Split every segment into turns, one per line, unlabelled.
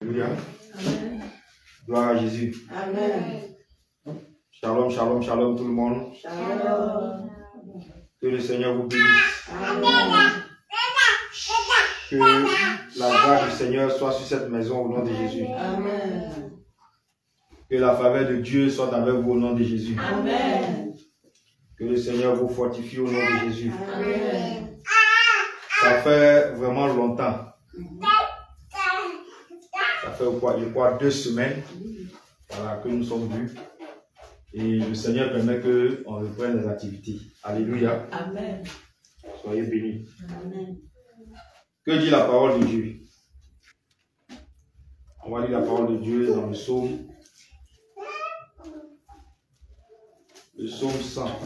Alléluia. Gloire à Jésus.
Amen.
Shalom, shalom, shalom tout le monde.
Shalom.
Que le Seigneur vous bénisse.
Amen.
Que la grâce du Seigneur soit sur cette maison au nom de Jésus.
Amen.
Que la faveur de Dieu soit avec vous au nom de Jésus.
Amen.
Que le Seigneur vous fortifie au nom de Jésus.
Amen.
Ça fait vraiment longtemps. Ça fait je crois 2 semaines voilà, que nous sommes venus. Et le Seigneur permet qu'on reprenne les activités. Alléluia.
Amen.
Soyez bénis.
Amen.
Que dit la parole de Dieu? On va lire la parole de Dieu dans le psaume. Le psaume 100.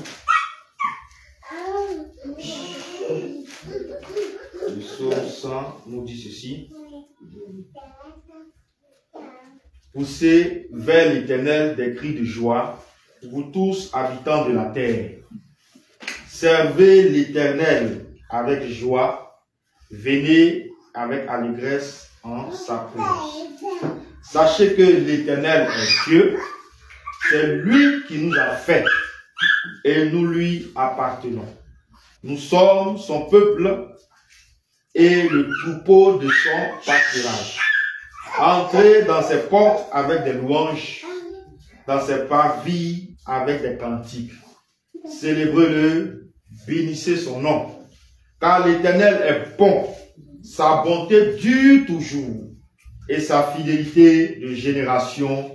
Le psaume 100 nous dit ceci. Poussez vers l'Éternel des cris de joie, vous tous habitants de la terre. Servez l'Éternel avec joie, venez avec allégresse en sa présence. Sachez que l'Éternel est Dieu, c'est lui qui nous a fait et nous lui appartenons. Nous sommes son peuple et le troupeau de son pâturage. Entrez dans ses portes avec des louanges, dans ses parvis avec des cantiques. Célébrez-le, bénissez son nom. Car l'Éternel est bon, sa bonté dure toujours, et sa fidélité de génération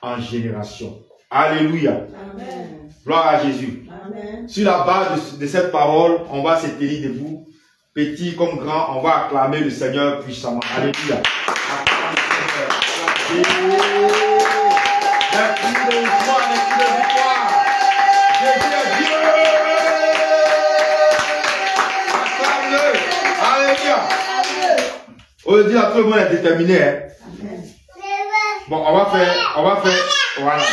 en génération. Alléluia.
Amen.
Gloire à Jésus.
Amen.
Sur la base de cette parole, on va se tenir debout, petit comme grand, on va acclamer le Seigneur puissamment. Alléluia. Acclame le Seigneur. Merci de victoire, merci de victoire. Jésus est Dieu. Acclame-le. Alléluia. On veut dire à tout le monde est déterminé. Hein? Bon, on va faire, voilà.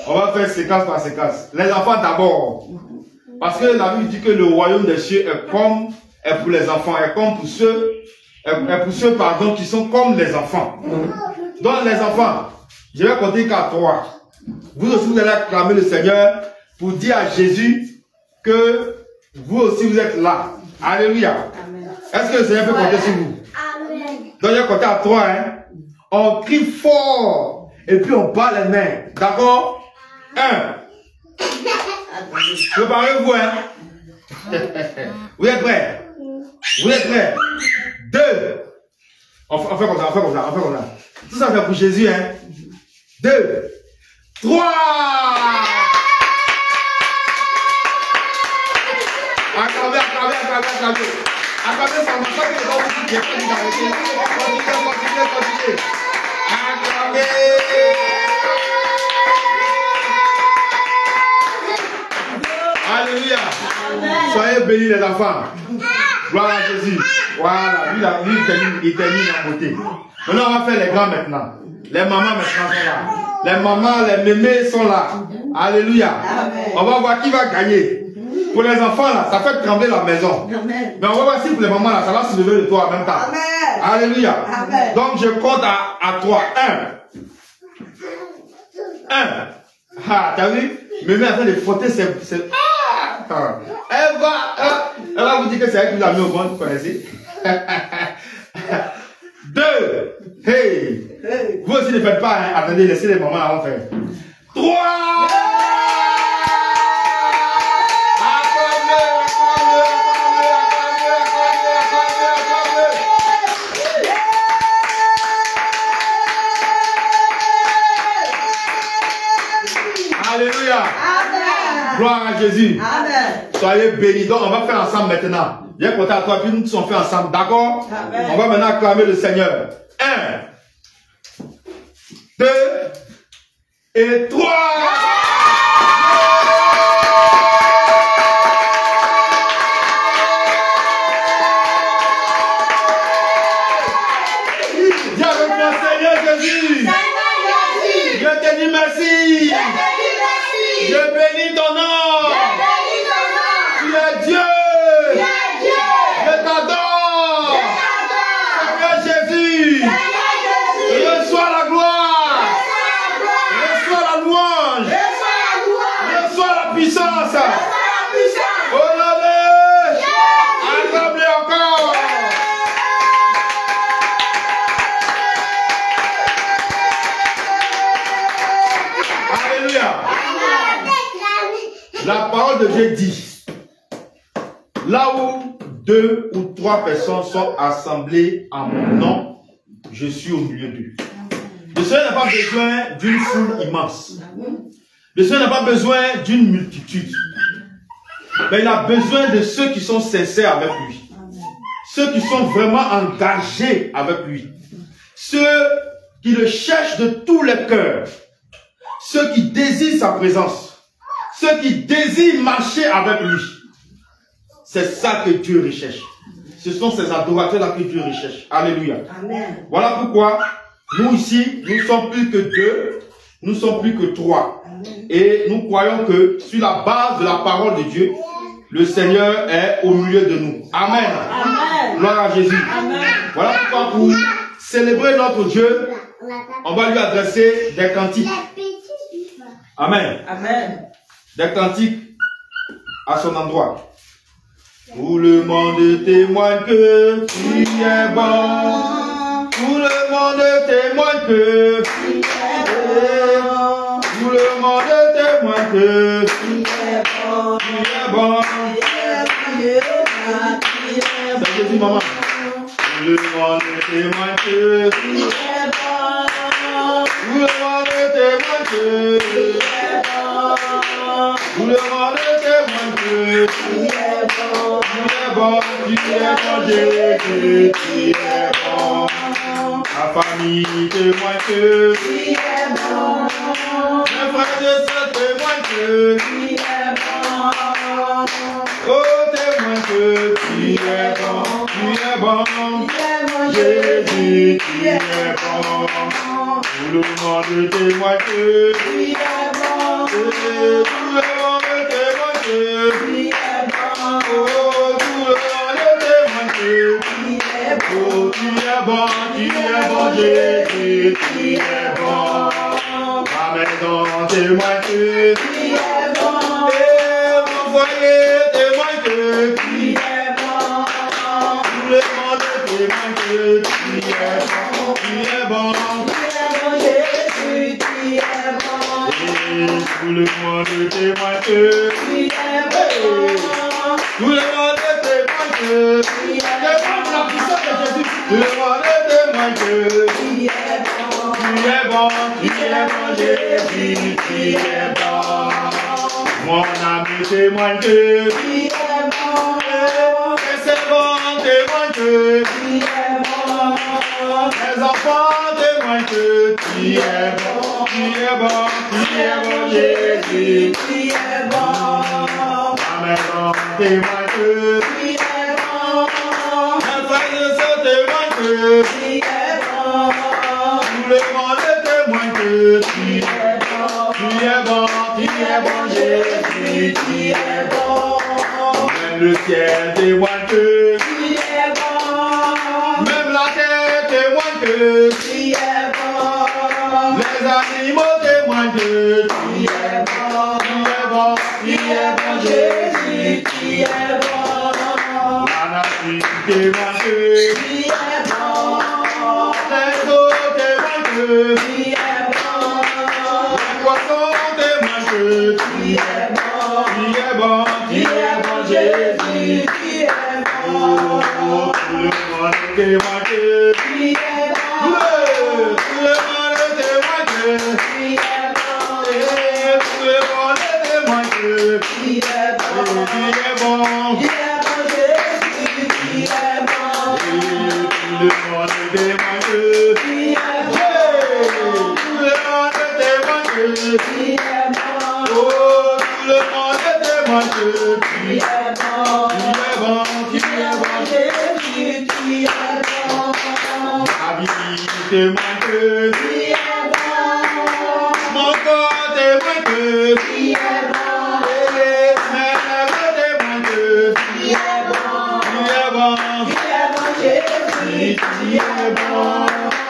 On va faire séquence par séquence. Les enfants d'abord. Parce que la Bible dit que le royaume des cieux est pour les enfants, est pour ceux qui sont comme les enfants. Donc les enfants, je vais compter qu'à 3. Vous aussi vous allez acclamer le Seigneur pour dire à Jésus que vous aussi vous êtes là. Alléluia. Est-ce que le Seigneur peut compter sur vous? Amen. Donc je vais compter à 3. Hein? On crie fort et puis on bat les mains. D'accord? 1. Préparez-vous, hein? Vous êtes prêts? Vous êtes prêts? 2. On fait comme ça, on fait comme ça, on fait comme ça. Tout ça c'est pour Jésus, hein? 2. 3. Acclamez, acclamez, acclamez, acclamez. Acclamez, ça ne va pas que les gens vous disent qu'il faut arrêter. Continuez, continuez. Acclamez. Alléluia. Soyez bénis les enfants. Gloire à Jésus. Voilà, lui il termine la beauté. Maintenant on va faire les grands maintenant. Les mamans maintenant sont là. Les mamans, les mémés sont là. Alléluia. Amen. On va voir qui va gagner. Pour les enfants là, ça fait trembler la maison. Amen. Mais on va voir si pour les mamans là, ça va se lever de toi en même temps. Amen. Alléluia. Amen. Donc je compte à 3. 1. Ah, t'as vu? Mémé est en train de frotter ses... Elle va vous dire que c'est elle qui vous a mis au monde, vous connaissez. 2. Hey. Vous aussi ne faites pas, hein. Attendez, laissez les mamans là, on fait. 3. Alléluia. Amen. Gloire à Jésus. Amen. Soyez bénis. Donc on va faire ensemble maintenant. Viens compter à toi, puis nous tous on fait ensemble. D'accord? On va maintenant acclamer le Seigneur. 1, 2 et 3. Dis avec moi, Seigneur Jésus. Je te dis merci. Je bénis ton nom. Tu es Dieu. Je t'adore. parole de Dieu dit, là où 2 ou 3 personnes sont assemblées en mon nom, je suis au milieu d'eux. Le Seigneur n'a pas besoin d'une foule immense. Le Seigneur n'a pas besoin d'une multitude. Mais il a besoin de ceux qui sont sincères avec lui. Ceux qui sont vraiment engagés avec lui. Ceux qui le cherchent de tous les cœurs. Ceux qui désirent sa présence. Ceux qui désirent marcher avec lui. C'est ça que Dieu recherche. Ce sont ces adorateurs-là que Dieu recherche. Alléluia.
Amen.
Voilà pourquoi nous ici, nous sommes plus que 2, nous sommes plus que 3. Et nous croyons que sur la base de la parole de Dieu, le Seigneur est au milieu de nous. Amen.
Amen.
Gloire à Jésus.
Amen.
Voilà pourquoi pour célébrer notre Dieu, on va lui adresser des cantiques. Amen.
Amen.
Des cantiques à son endroit. Tout le monde témoigne que tu es bon. Tout le monde témoigne que tu es bon. Tout le monde témoigne que tu es bon. Tu es bon. C'est Jésus, maman. Tout le monde témoigne que tu es bon. Tout le monde témoigne que tu es bon. Tout le monde témoigne que tu es bon. Tu es bon, Jésus, tu es bon. La famille témoigne que tu es bon. Mes frères et sœurs témoignent que tu es bon. Oh, témoigne que tu es bon. Jésus, tu es bon. Tout le monde témoigne que tu es bon. Tout le monde témoigne que tu es bon. Oh, tout le monde témoigne que tu es bon. Tu es bon, Jésus, tu es bon. Ma maison témoigne que tu es bon. Et mon foyer témoigne que tu es bon. Tout le monde témoigne que tu es bon. Tu es bon.
Jésus, tu es bon.
Et tout le monde témoigne que tu es bon. Tout le monde témoigne que tu es bon. La puissance de Jésus. Tout le monde témoigne que tu es bon. Tu es bon, Jésus, tu es bon. Mon ami témoigne que tu es bon. Les servants témoignent que tu es bon. Les enfants témoignent que tu es bon. Tu es bon, Jésus, tu es bon. Ma maison témoigne que tu es bon. Mes frères et sœurs témoignent que tu es bon. Tout le monde témoigne que tu es bon. Tu es bon, Jésus, tu es bon. Même le ciel témoigne que tu es bon. Même la terre témoigne que tu es bon. Les animaux témoignent que tu es bon. Tu es bon, Jésus, tu es bon. La nature témoigne que tu es bon. Les eaux témoignent que tu es bon. Les poissons témoignent que tu es bon. Tu es bon, Jésus, tu es bon. Tout le monde témoigne que tu es bon. Tout le monde témoigne que tu es bon. Tout le monde témoigne que tu es bon. Tu es bon, Jésus, tu es bon. Tout le monde témoigne que tu es bon. Tout le monde témoigne que tu es bon. Oh, tout le monde témoigne que tu es bon. Tu es bon, Jésus, tu es bon. Ma vie témoigne que tu es bon. Mon corps témoigne que tu es bon. Mes lèvres témoignent que tu es bon. Tu es bon, Jésus, tu es bon.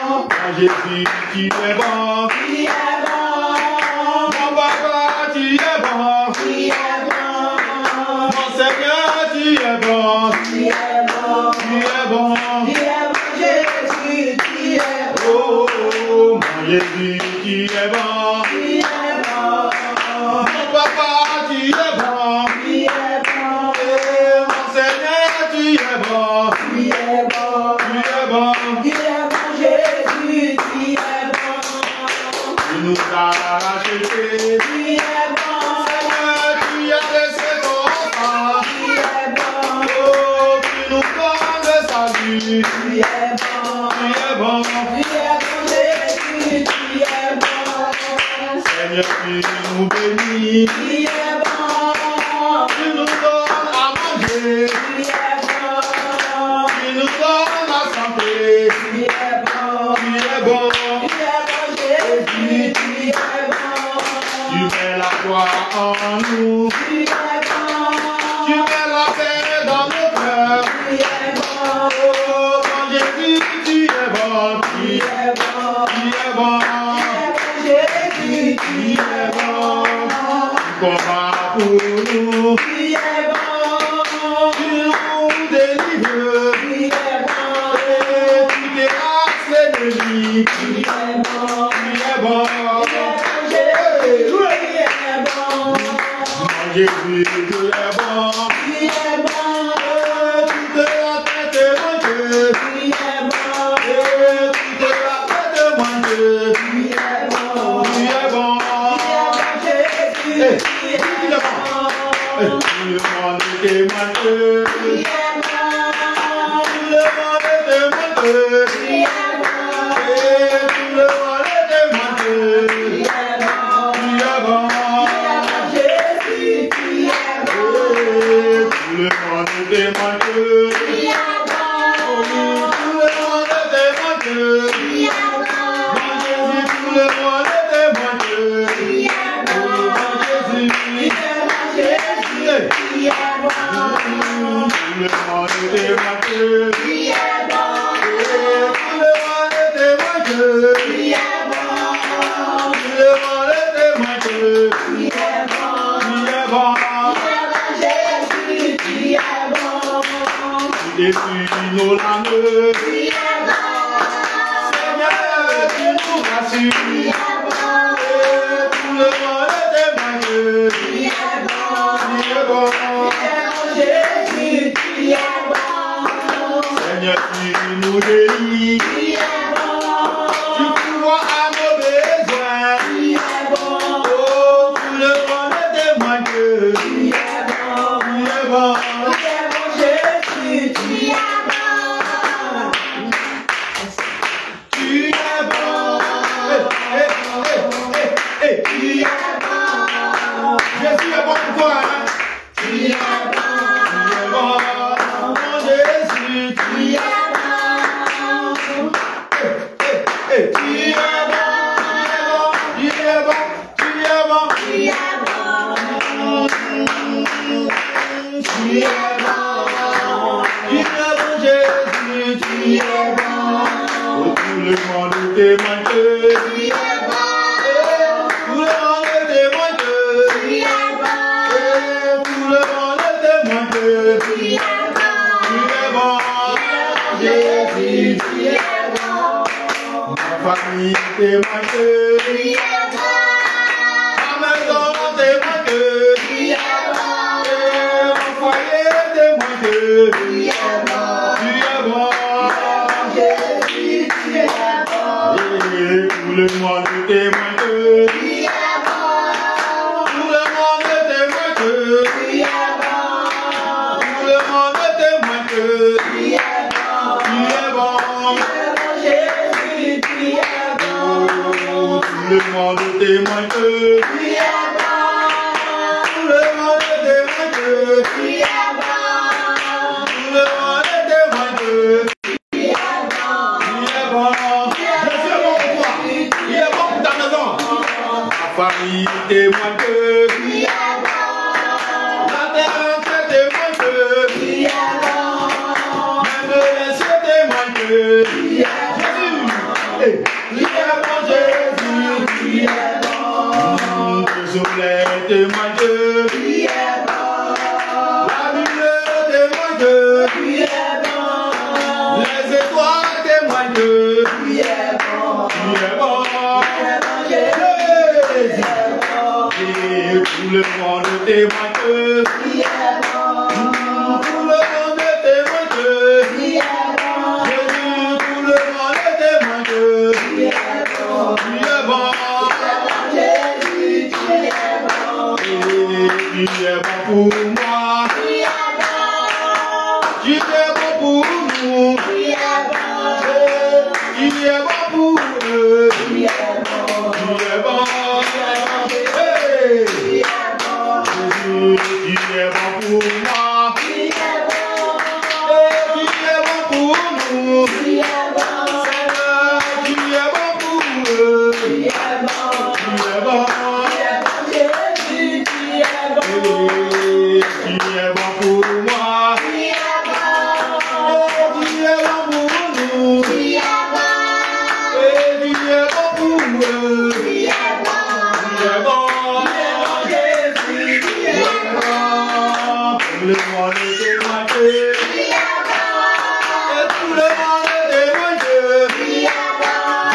Mon Jésus, tu es bon. Tu es bon. Mon papa, tu es bon. Tu es bon. Mon Seigneur, tu es bon. Tu es bon. Tu es bon. Jésus, tu es bon. Oh, mon Jésus, tu es bon. Tu es bon. Mon papa, tu es bon.
Tu es bon, Jésus, tu es bon.
Tu nous as rachetés.
Tu es bon.
Seigneur, tu as laissé ton sang.
Tu es bon.
Oh, tu nous donnes le salut.
Tu es bon.
Tu es bon.
Tu es bon, Jésus, tu es bon.
Seigneur, tu nous bénis.
Tu es bon.
Tu nous donnes à manger.
Tu es bon.
Tu nous donnes la santé.
Tu es bon.
Tu es bon.
Tu es bon, Jésus, tu es bon.
Tu mets la joie en nous.
Tu es bon.
Tu mets la paix dans nos cœurs.
Tu es bon.
Oh, mon Jésus, tu es bon.
Tu es bon.
Tu es bon.
Jésus, tu
Tu
es
es
bon.
bon. Tu combats pour nous.
Tu es bon.
Tu nous délivres.
Tu es bon.
Et tu déraces l'ennemi.
Tu es bon.
Tu es bon.
Jésus, tu es bon.
Mon Jésus, tu es bon.
Tu es bon.
Tu te la tête de mon Dieu.
Tu es bon.
Tu te la tête de mon Dieu.
Tu es bon.
Tu es bon.
Jésus, tu es bon.
Tout le monde témoigne.
Tu es bon.
Tout le monde témoigne.
Tu es bon.
Tout le monde témoigne.
Tu es bon.
Tu es bon.
Jésus, tu es bon.
Tout le monde témoigne.
Tu es bon.
Tout le monde témoigne.
Tu es bon.
Mon Jésus, tout le monde témoigne.
Tu es bon.
Mon Jésus,
Tu es bon, Jésus, tu es bon.
tout le monde témoigne.
Tu es bon.
Tout le monde témoigne.
Tu es bon.
Tout le monde témoigne.
Tu es bon.
Tu es bon.
Tu es bon, Jésus, tu es bon.
Tu détruis nos larmes.
Tu es bon.
Seigneur, tu nous rassures.
Tu es bon.
Tout le monde témoigne.
Tu es bon.
Tu es bon.
Tu es bon, Jésus, tu es bon.
Seigneur, tu nous délivres.
Tu es bon.
Tu pourvois à nos besoins.
Tu es bon.
Oh, tout le monde témoigne.
Tu es bon.
Tu es bon.
Tu es bon, Jésus, tu es bon.
Tu es bon. Tu es
bon.
Jésus est bon pour toi. Hein?
Tu es bon.
Tu es bon. Mon Jésus, tu
Tu es bon.
es bon. Tu es bon. Tu es bon.
Tu es bon.
Tu es bon. Tu es bon, Jésus. Tu es bon. Oh, tout le monde témoigne.
Tu es bon.
Tout le monde témoigne.
Tu es bon.
Tout le monde témoigne.
Tu es bon.
Tu es bon. Jésus.
Tu es bon.
Ma famille témoigne.
Tu es bon.
Ma maison témoigne.
Tu es bon.
Mon foyer témoigne.
Tu es bon.
Tu es bon.
Jésus, tu es bon.
Et tout le monde témoigne.
Tu es bon.
Tout le monde témoigne.
Tu es bon.
Tout le monde témoigne.
Tu es bon.
Tu es bon.
Tu es bon, Jésus, tu es bon.
Oh, tout le monde témoigne.
Tu es bon.
Tout le monde témoigne.
Tu es bon.
Tout le monde témoigne.
Tu es bon.
Tu es bon. Jésus est bon pour toi. Il est bon pour ta maison. Ta famille témoigne.
Tu es bon.
La terre entière témoigne.
Tu es bon.
Même les cieux témoignent.
Tu es
Jésus. Tu es bon, Jésus.
Tu es bon.
Le soleil témoigne.
Tu es bon.
La lune témoigne.
Tu es bon.
Les étoiles témoignent.
Tu es bon.
Tu es bon.
Tu es bon, Jésus. Tu es bon.
Et tout le monde témoigne.
Tu es bon.
Tout le monde témoigne.
Tu es bon.
Jésus, tout le es bon pour moi. Tu es bon pour nous. Tu es bon pour eux. Tu es bon. Hey. Tu es bon pour moi. Tu es bon pour nous. Seigneur, tu es bon pour eux. Tu es bon. Tu es bon pour moi. Tu es bon pour nous. Tu es bon pour eux. Tu es bon. Tout le monde est témoigné. Et tout le monde est témoigné.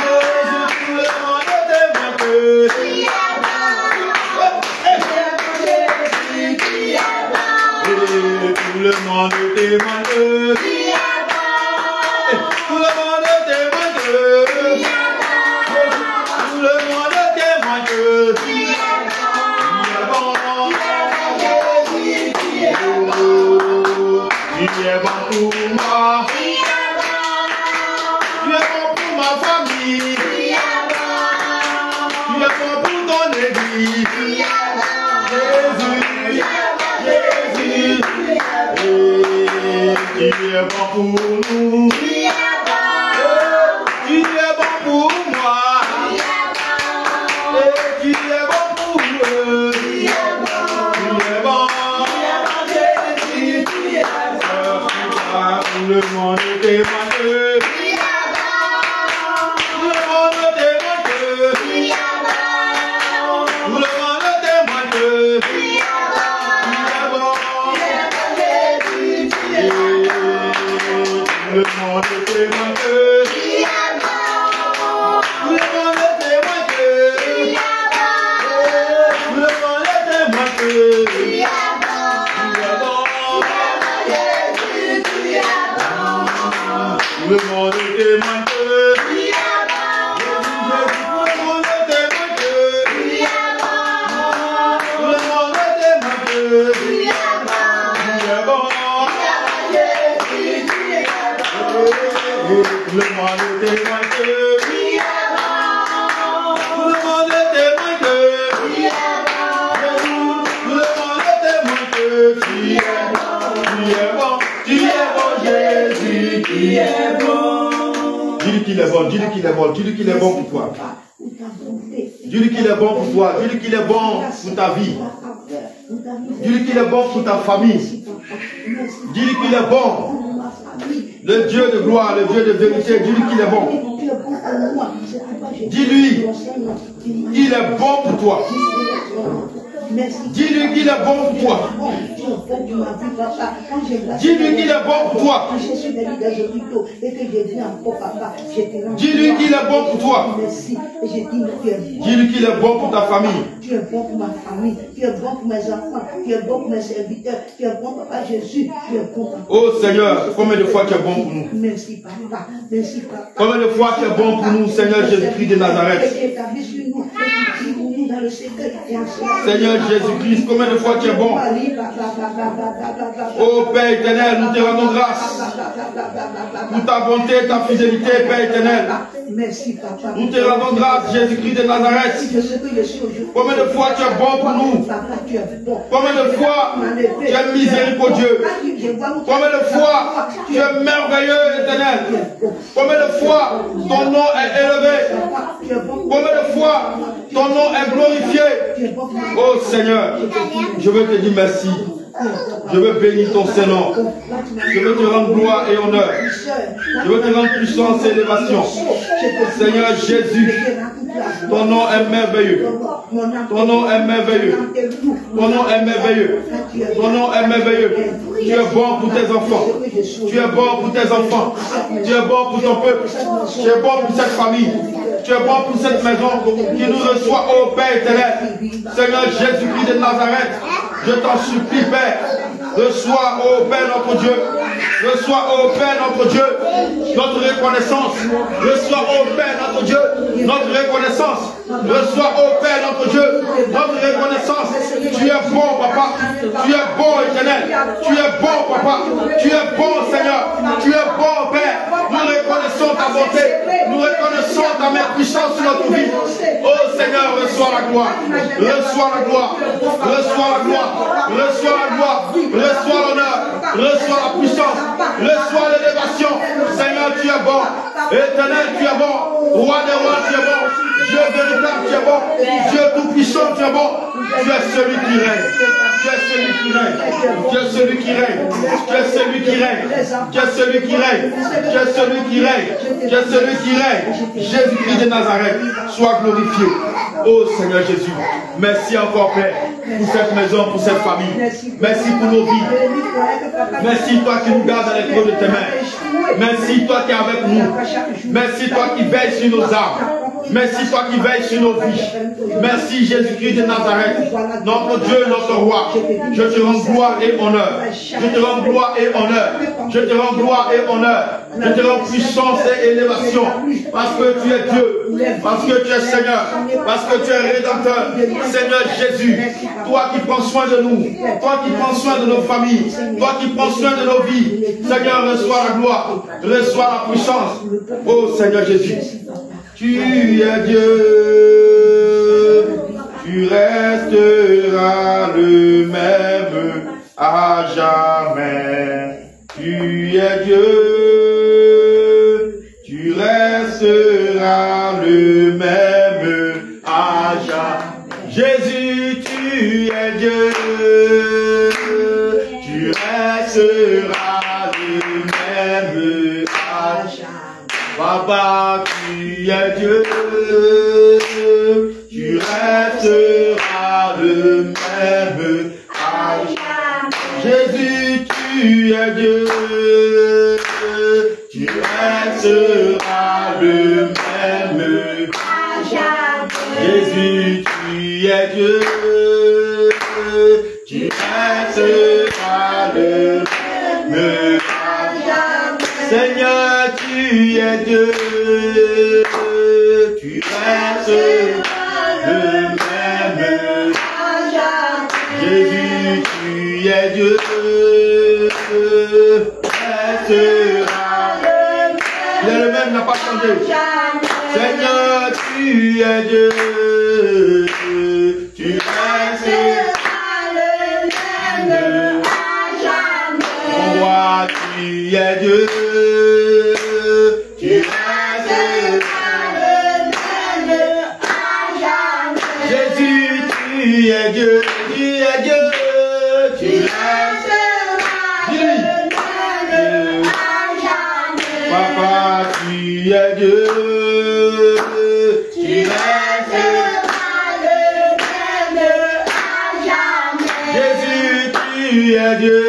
Jésus, tout le monde est témoigné. Tout le monde est témoigné. Tout le monde est témoigné. Tout le monde est témoigné. Tu es bon pour moi. Tu es bon pour ma famille. Tu es bon pour ton église. Jésus, Jésus. Tu es bon pour nous. Tu es bon pour moi. Tu es bon pour eux. Tu es bon. Tout le monde est témoigné. Tout le monde est témoigné. Tout le monde est témoigné. Tu es bon. Tout le monde est témoigné. Tout le monde est témoigné. Tout le monde est témoigné. Tout le monde est témoigné. Tout le monde est témoigné. Tout le monde est témoigné. Tu es bon. Tout le monde est témoigné. Tout le monde est témoigné. Tout le monde est témoigné. Tu es bon. Tu es bon, Jésus. Tu es bon. Dis-lui qu'il est bon, dis-lui qu'il est bon, dis-lui qu'il est bon pour toi. Dis-lui qu'il est bon pour toi, dis-lui qu'il est bon pour ta vie. Dis-lui qu'il est bon pour ta famille. Dis-lui qu'il est bon. Le Dieu de gloire, le Dieu de vérité, dis-lui qu'il est bon. Dis-lui qu'il est bon pour toi. Dis-lui qu'il est bon pour toi. Dis-lui qu'il est bon pour toi. Dis-lui qu'il est bon pour toi. Dis-lui qu'il est bon pour ta famille.
Tu es bon pour ma famille. Tu es bon pour mes enfants. Tu es bon pour mes serviteurs. Tu es bon, Papa Jésus. Tu es bon.
Oh Seigneur, combien de fois tu es bon pour nous?
Merci, Papa. Merci, Papa.
Combien de fois tu es bon pour nous, Seigneur Jésus-Christ de Nazareth? Seigneur Jésus-Christ, combien de fois tu es bon? Oh Père éternel, nous te rendons grâce pour ta bonté et ta fidélité, Père éternel.
Merci, Papa.
Nous te rendons grâce, Jésus-Christ de Nazareth. Combien de fois tu es bon pour nous? Combien de fois tu es miséricordieux? Combien de fois tu es merveilleux, éternel? Combien de fois ton nom est élevé? Combien de fois ton nom est glorifié? Oh Seigneur, je veux te dire merci. Je veux bénir ton Saint-Nom. Je veux te rendre gloire et honneur. Je veux te rendre puissance et élévation. Seigneur Jésus, ton nom est merveilleux. Ton nom est merveilleux. Ton nom est merveilleux. Ton nom est merveilleux. Tu es bon pour tes enfants. Tu es bon pour tes enfants. Tu es bon pour ton peuple. Tu es bon pour cette famille. Tu es bon pour cette maison qui nous reçoit, ô Père éternel. Seigneur Jésus-Christ de Nazareth, je t'en supplie, Père. Reçois, ô Père notre Dieu, Reçois, ô Père, notre Dieu, notre reconnaissance. Reçois, ô Père, notre Dieu, notre reconnaissance. Reçois, ô Père, notre Dieu, notre reconnaissance. Tu es bon, Papa. Tu es bon, Éternel. Tu es bon, Papa. Tu es bon, Seigneur. Tu es bon, Père. Nous reconnaissons ta bonté. Nous reconnaissons ta main puissante sur notre vie. Oh Seigneur, reçois la gloire. Reçois la gloire. Reçois la gloire. Reçois la gloire. Reçois l'honneur. Reçois la puissance. Reçois l'élévation. Seigneur, tu es bon. Éternel, tu es bon. Roi des rois, tu es bon. Dieu véritable, tu es bon. Dieu tout-puissant, tu es bon. Tu es celui qui règne. Tu es celui qui règne. Tu es celui qui règne. Tu es celui qui règne. Tu es celui qui règne. Tu es celui qui règne. Tu es celui qui règne. Jésus-Christ de Nazareth, sois glorifié. Oh Seigneur Jésus, merci encore Père pour cette maison, pour cette famille. Merci pour nos vies. Merci toi qui nous gardes dans les creux de tes mains. Merci toi qui es avec nous. Merci toi qui veilles sur nos âmes. Merci toi qui veilles sur nos vies. Merci Jésus-Christ de Nazareth, notre Dieu, notre roi. Je te rends gloire et honneur. Je te rends gloire et honneur. Je te rends gloire et honneur. Je te rends puissance et élévation. Parce que tu es Dieu. Parce que tu es Seigneur. Parce que tu es Rédempteur. Seigneur Jésus, toi qui prends soin de nous. Toi qui prends soin de nos familles. Toi qui prends soin de nos vies. Seigneur, reçois la gloire. Reçois la puissance. Oh Seigneur Jésus. Tu es Dieu, tu resteras le même à jamais. Tu es Dieu, tu resteras le même à jamais. Jésus, tu es Dieu, tu resteras le même à jamais. Papa, tu es Dieu, tu resteras le même à jamais. Jésus, tu es Dieu, tu resteras le même à jamais. Jésus, tu es Dieu, tu resteras le même à jamais. Seigneur, tu es Dieu, tu resteras le même à jamais. Jésus, tu es Dieu, resteras le même. Il est le même, n'a pas changé. Seigneur, tu es Dieu, tu resteras le même à jamais. Mon roi, tu es Dieu. Tu es Dieu, tu es Dieu, tu resteras le même à jamais. Papa, tu es Dieu, tu resteras le même à jamais. Jésus, tu es Dieu,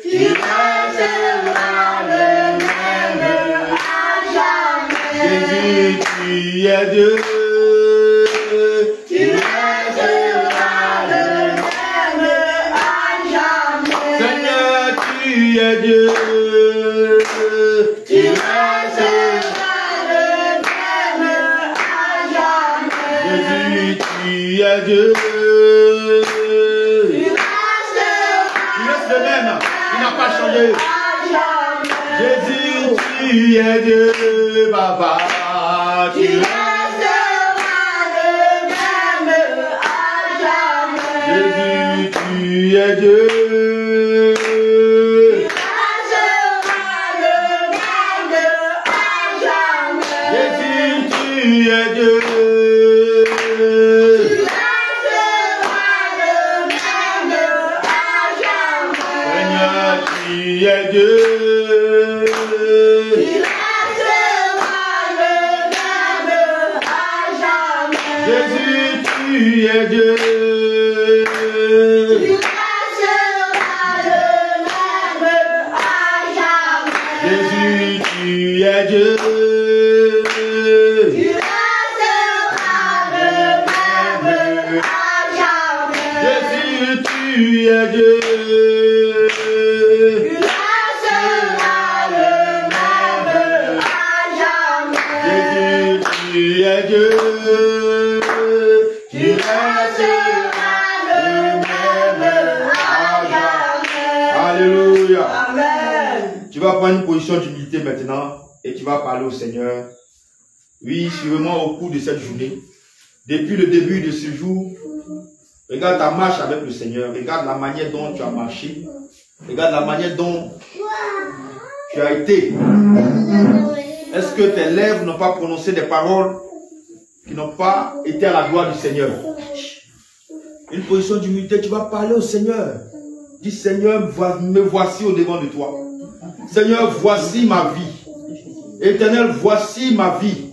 tu resteras le même à jamais. Jésus, tu es Dieu. Dieu, tu resteras le même à jamais. Jésus, tu es Dieu, tu restes le même, il n'a pas changé. Jésus, tu es Dieu, Papa, tu resteras le même à jamais. Jésus, tu es Dieu. es Dieu, tu resteras le même à jamais. Alléluia.
Amen.
Tu vas prendre une position d'humilité maintenant et tu vas parler au Seigneur. Oui, suivez-moi au cours de cette journée. Depuis le début de ce jour, regarde ta marche avec le Seigneur. Regarde la manière dont tu as marché. Regarde la manière dont tu as été. Est-ce que tes lèvres n'ont pas prononcé des paroles qui n'ont pas été à la gloire du Seigneur? Une position d'humilité, tu vas parler au Seigneur. Dis, Seigneur, me voici au devant de toi. Seigneur, voici ma vie. Éternel, voici ma vie.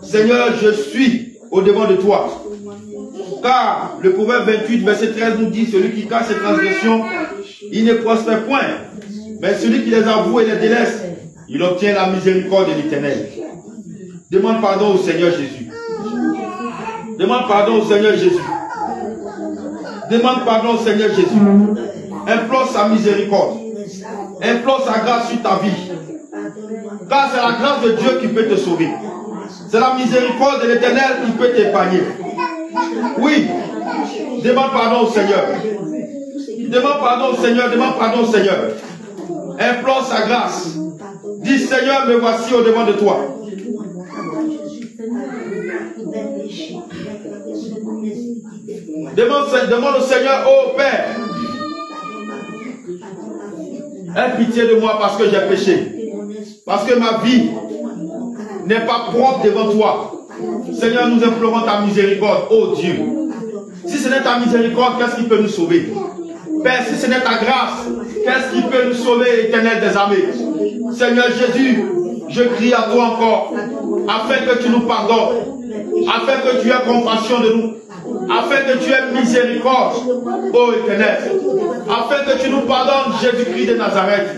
Seigneur, je suis au devant de toi. Car le Proverbe 28, verset 13 nous dit, celui qui cache ses transgressions, il ne prospère point. Mais celui qui les avoue et les délaisse, il obtient la miséricorde de l'Éternel. Demande pardon au Seigneur Jésus. Demande pardon au Seigneur Jésus. Demande pardon au Seigneur Jésus. Implore sa miséricorde. Implore sa grâce sur ta vie. Car c'est la grâce de Dieu qui peut te sauver. C'est la miséricorde de l'Éternel qui peut t'épargner. Oui. Demande pardon au Seigneur. Demande pardon au Seigneur. Demande pardon au Seigneur. Implore sa grâce. Dis, Seigneur, me voici au devant de toi. Demande au Seigneur, oh Père, aie pitié de moi parce que j'ai péché. Parce que ma vie n'est pas propre devant toi. Seigneur, nous implorons ta miséricorde, oh Dieu. Si ce n'est ta miséricorde, qu'est-ce qui peut nous sauver? Père, si ce n'est ta grâce, qu'est-ce qui peut nous sauver, Éternel des armées? Seigneur Jésus, je crie à toi encore, afin que tu nous pardonnes, afin que tu aies compassion de nous, afin que tu aies miséricorde, ô Éternel, afin que tu nous pardonnes, Jésus-Christ de Nazareth,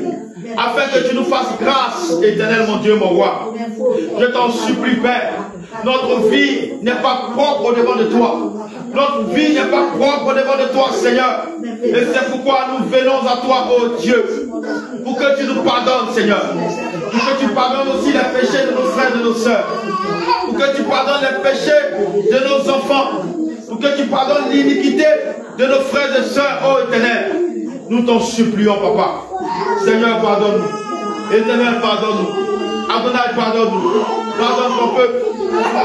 afin que tu nous fasses grâce, Éternel, mon Dieu, mon roi. Je t'en supplie, Père, notre vie n'est pas propre au devant de toi. Notre vie n'est pas propre au devant de toi, Seigneur. Et c'est pourquoi nous venons à toi, ô Dieu, pour que tu nous pardonnes, Seigneur. Pour que tu pardonnes aussi les péchés de nos frères et de nos sœurs. Pour que tu pardonnes les péchés de nos enfants. Pour que tu pardonnes l'iniquité de nos frères et sœurs, ô Éternel. Nous t'en supplions, Papa. Seigneur, pardonne-nous. Éternel, pardonne-nous. Adonai, pardonne-nous. Pardonne ton peuple.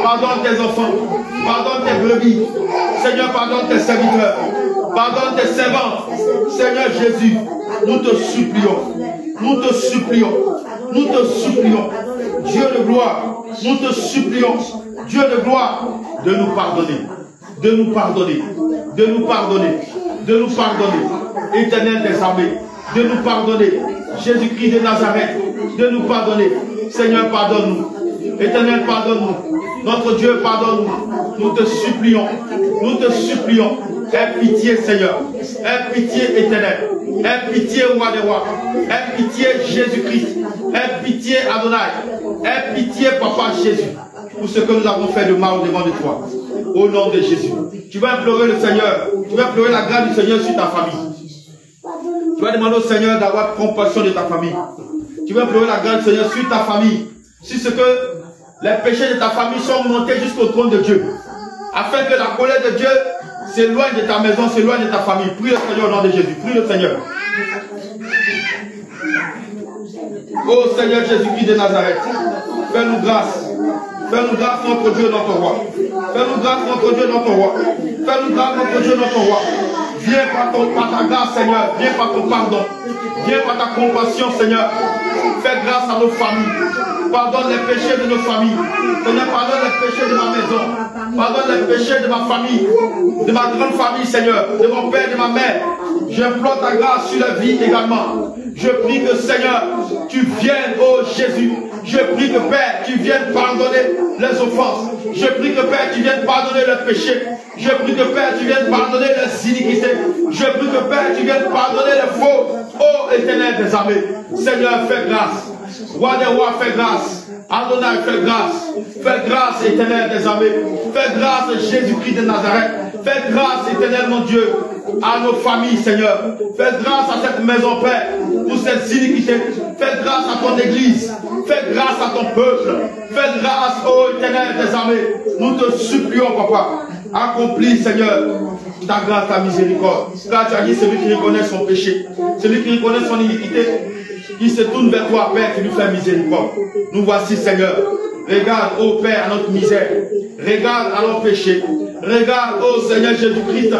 Pardonne tes enfants. Pardonne tes brebis. Seigneur, pardonne tes serviteurs. Pardonne tes servantes. Seigneur Jésus, nous te supplions. Nous te supplions. Nous te supplions. Dieu de gloire, nous te supplions. Dieu de gloire, de nous pardonner. De nous pardonner. De nous pardonner. De nous pardonner. Éternel des armées, de nous pardonner. Jésus-Christ de Nazareth, de nous pardonner. Seigneur, pardonne-nous. Éternel, pardonne-nous. Notre Dieu, pardonne-nous. Nous te supplions. Nous te supplions. Aie pitié, Seigneur. Aie pitié, Éternel. Aie pitié, Roi des Rois. Aie pitié, Jésus-Christ. Aie pitié, Adonai. Aie pitié, Papa Jésus, pour ce que nous avons fait de mal devant de toi. Au nom de Jésus. Tu vas implorer le Seigneur. Tu vas implorer la grâce du Seigneur sur ta famille. Tu vas demander au Seigneur d'avoir compassion de ta famille. Tu vas implorer la grâce du Seigneur sur ta famille. Sur ce que les péchés de ta famille sont montés jusqu'au trône de Dieu. Afin que la colère de Dieu s'éloigne de ta maison, s'éloigne de ta famille. Prie le Seigneur au nom de Jésus. Prie le Seigneur. Oh Seigneur Jésus-Christ de Nazareth, fais-nous grâce. Fais-nous grâce, notre Dieu, notre roi. Fais-nous grâce, notre Dieu, notre roi. Fais-nous grâce, notre Dieu, notre roi. Viens par ta grâce, Seigneur. Viens par ton pardon. Viens par ta compassion, Seigneur. Fais grâce à nos familles. Pardonne les péchés de nos familles. Seigneur, pardonne les péchés de ma maison. Pardonne les péchés de ma famille. De ma grande famille, Seigneur. De mon père, de ma mère. J'implore ta grâce sur la vie également. Je prie que, Seigneur, tu viennes, oh Jésus. Je prie que, Père, tu viennes pardonner les offenses. Je prie que, Père, tu viennes pardonner les péchés. Je prie que, Père, tu viennes pardonner les iniquités. Je prie que, Père, tu viennes pardonner les faux. Oh Éternel des armées, Seigneur, fais grâce. Roi des rois, fais grâce. Adonai, fais grâce. Fais grâce, Éternel des armées. Fais grâce, Jésus-Christ de Nazareth. Fais grâce, Éternel mon Dieu. à nos familles, Seigneur. Faites grâce à cette maison, Père, pour cette iniquité. Faites grâce à ton église. Faites grâce à ton peuple. Faites grâce, ô Éternel des armées. Nous te supplions, Papa. Accomplis, Seigneur, ta grâce, ta miséricorde. Car tu as dit, celui qui reconnaît son péché, celui qui reconnaît son iniquité, qui se tourne vers toi, Père, qui nous fait miséricorde. Nous voici, Seigneur. Regarde, ô Père, à notre misère. Regarde à nos péchés. Regarde, ô Seigneur Jésus-Christ,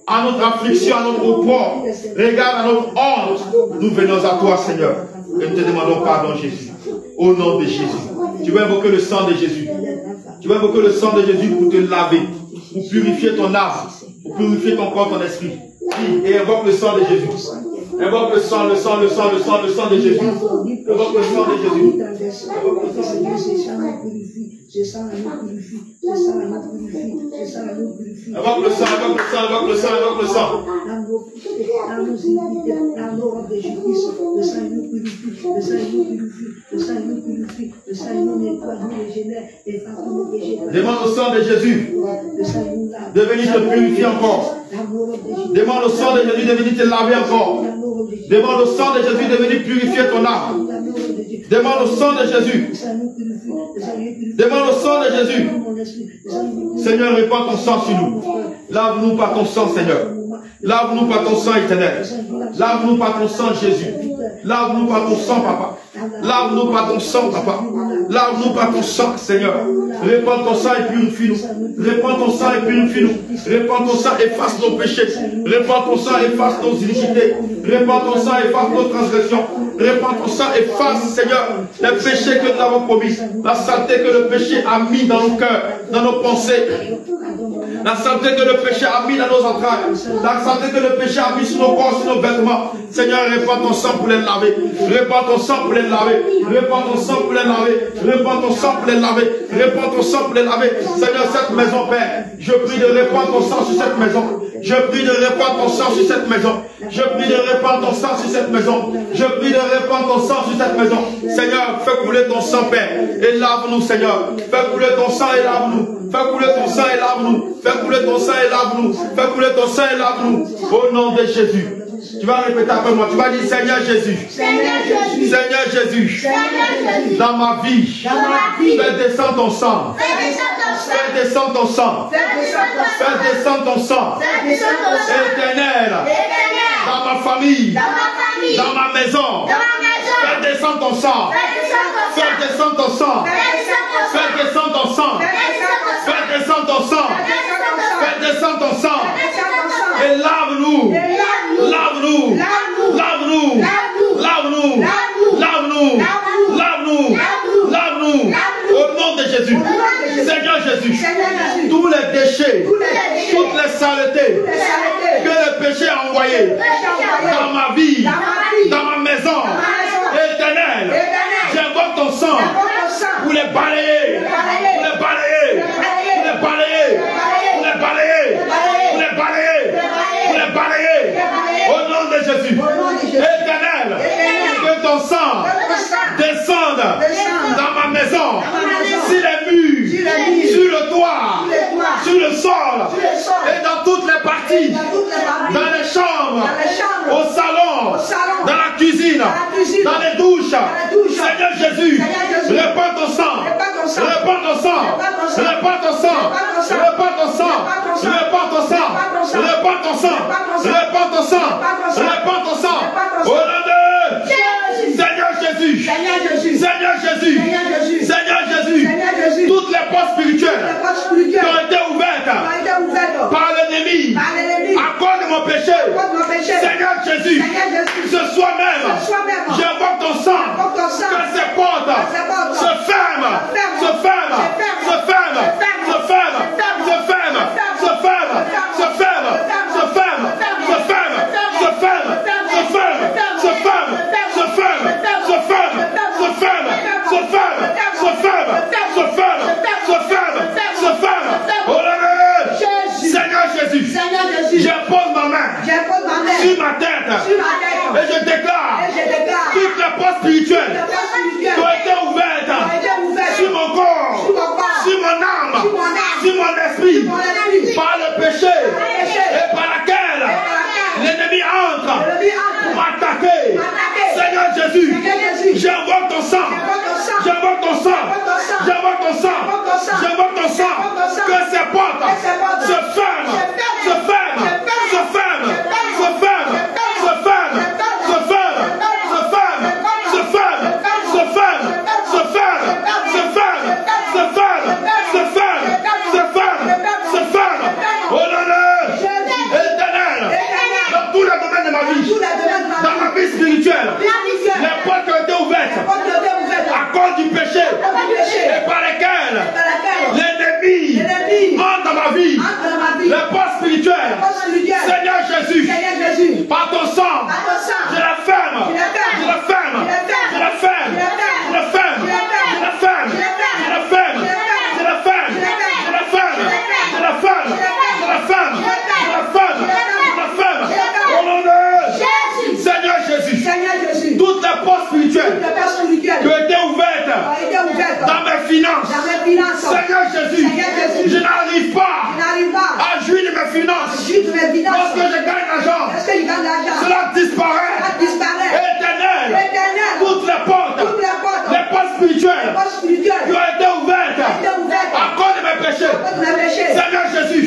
à notre affliction, à notre report. Regarde à notre honte. Nous venons à toi, Seigneur. Et nous te demandons pardon, Jésus. Au nom de Jésus. Tu vas invoquer le sang de Jésus. Tu vas invoquer le sang de Jésus pour te laver, pour purifier ton âme, pour purifier ton corps, ton esprit. Et invoque le sang de Jésus. Invoque le sang, le sang, le sang, le sang, le sang de Jésus. Invoque le sang de Jésus. Invoque le sang, invoque le sang, invoque le sang, invoque le sang. Demande au sang de Jésus de venir te purifier encore. Demande au sang de Jésus de venir te laver encore. Demande au sang de Jésus de venir purifier ton âme. Demande au sang de Jésus. Demande au sang de Jésus. Seigneur, répands ton sang sur nous. Lave-nous par ton sang, Seigneur. Lave-nous par ton sang éternel. Lave-nous par ton sang, Jésus. Lave-nous par ton sang, Papa. Lave-nous par ton sang, Papa. Lave-nous par ton sang, Seigneur. Répands ton sang et purifie-nous. Répands ton sang et purifie-nous. Répands ton sang, efface nos péchés. Répands ton sang, efface nos iniquités. Répands ton sang, efface nos transgressions. Répands ton sang, efface, Seigneur, les péchés que nous avons commis. La saleté que le péché a mis dans nos cœurs, dans nos pensées. La saleté que le péché a mis dans nos entrailles. La saleté que le péché a mis sur nos corps, sur nos vêtements. Seigneur, répands ton sang pour les laver. Répands ton sang pour les laver. Répands ton sang pour les laver. Répands ton sang pour les laver. Répands ton sang pour les laver. Seigneur, cette maison, Père, je prie de répandre ton sang sur cette maison. Je prie de répandre ton sang sur cette maison. Je prie de répandre ton sang sur cette maison. Je prie de répandre ton sang sur cette maison. Seigneur, fais couler ton sang, Père, et lave-nous, Seigneur. Fais couler ton sang et lave-nous. Fais couler ton sang et lave-nous. Fais couler ton sang et lave-nous. Fais couler ton sang et lave-nous. Au nom de Jésus. Tu vas répéter après moi. Tu vas dire Seigneur Jésus.
Seigneur Jésus.
Seigneur Jésus.
Seigneur Jésus.
Dans ma vie.
Dans ma vie.
Fais descendre ton sang.
Fais descendre ton sang.
Fais descendre ton sang.
Fais descendre ton sang. Fais descendre ton sang.
Éternel.
Éternel.
Dans ma famille.
Dans ma famille.
Dans ma maison.
Dans ma maison.
Fais descendre ton sang.
Fais descendre ton sang.
Fais descendre ton sang.
Fais descendre ton sang.
Fais descendre ton sang. Fais descendre ton sang. Et lave-nous. Lave-nous. Lave-nous. Lave-nous. Lave-nous. Lave-nous. Lave-nous. Au nom de Jésus. Seigneur Jésus. Tous les déchets, toutes les saletés que le péché a envoyées dans ma vie, dans ma maison, éternel, j'invoque ton sang pour les balayer, pour les balayer, pour les balayer, pour les balayer, pour les balayer, pour les balayer, au nom de Jésus. Éternel, que ton sang descende dans ma maison, sur les murs, sur le toit, sur le sol, et dans toutes les parties, dans les chambres, au salon, dans la cuisine, dans les douches. Seigneur Jésus, répands ton sang, répands ton sang, répands ton sang, répands ton sang, répands ton sang, répands ton sang, répands ton sang, répands ton sang, au nom de Seigneur Jésus, Seigneur Jésus, Seigneur Jésus, toutes les portes spirituelles qui ont été ouvertes par l'ennemi à cause de mon péché, Seigneur Jésus, ce soir même, j'invoque ton sang, que ces portes se ferment, se ferment, se ferment, se ferment, se ferment, se ferment, se ferment, se ferment, se ferment, se ferment, se ferment, se ferment, se ferment, se ferme, se ferme, se ferme, se ferme, se ferme, se ferme, se ferme. Oh là là, Seigneur Jésus, j'impose ma main sur ma tête et je déclare toutes les portes spirituelles qui ont été ouvertes sur mon corps, J'invoque ton sang. J'invoque ton sang. J'invoque ton sang. J'invoque ton sang. Que ces portes se ferment. Se ferment. Se ferment. Se ferment. Se ferment. Se ferment. Se ferment. Se ferment. Se ferment. Se ferment. Se ferment. Se ferment. Se ferme. Se ferme. Se ferme. Oh non, non. Éternel. Dans tous les domaines de ma vie. Dans ma vie spirituelle. Les portes qui ont été ouvertes. À cause du péché. Et par lesquelles l'ennemi entre dans ma vie. Les portes spirituelles. Seigneur Jésus. Par ton sang. Je la ferme. Je la ferme. Je la ferme. Je la ferme. Je la ferme. Je la ferme. Je la ferme. Je la ferme. Je la ferme. Je la ferme. Je la ferme. Je la ferme. Au nom de Seigneur Jésus. Toutes les portes spirituelles qui ont été ouvertes dans mes finances. Seigneur Jésus, je n'arrive pas à jouir de mes finances. Lorsque je gagne l'argent, cela disparaît. Éternel, toutes les portes spirituelles qui ont été ouvertes à cause de mes péchés. Seigneur Jésus,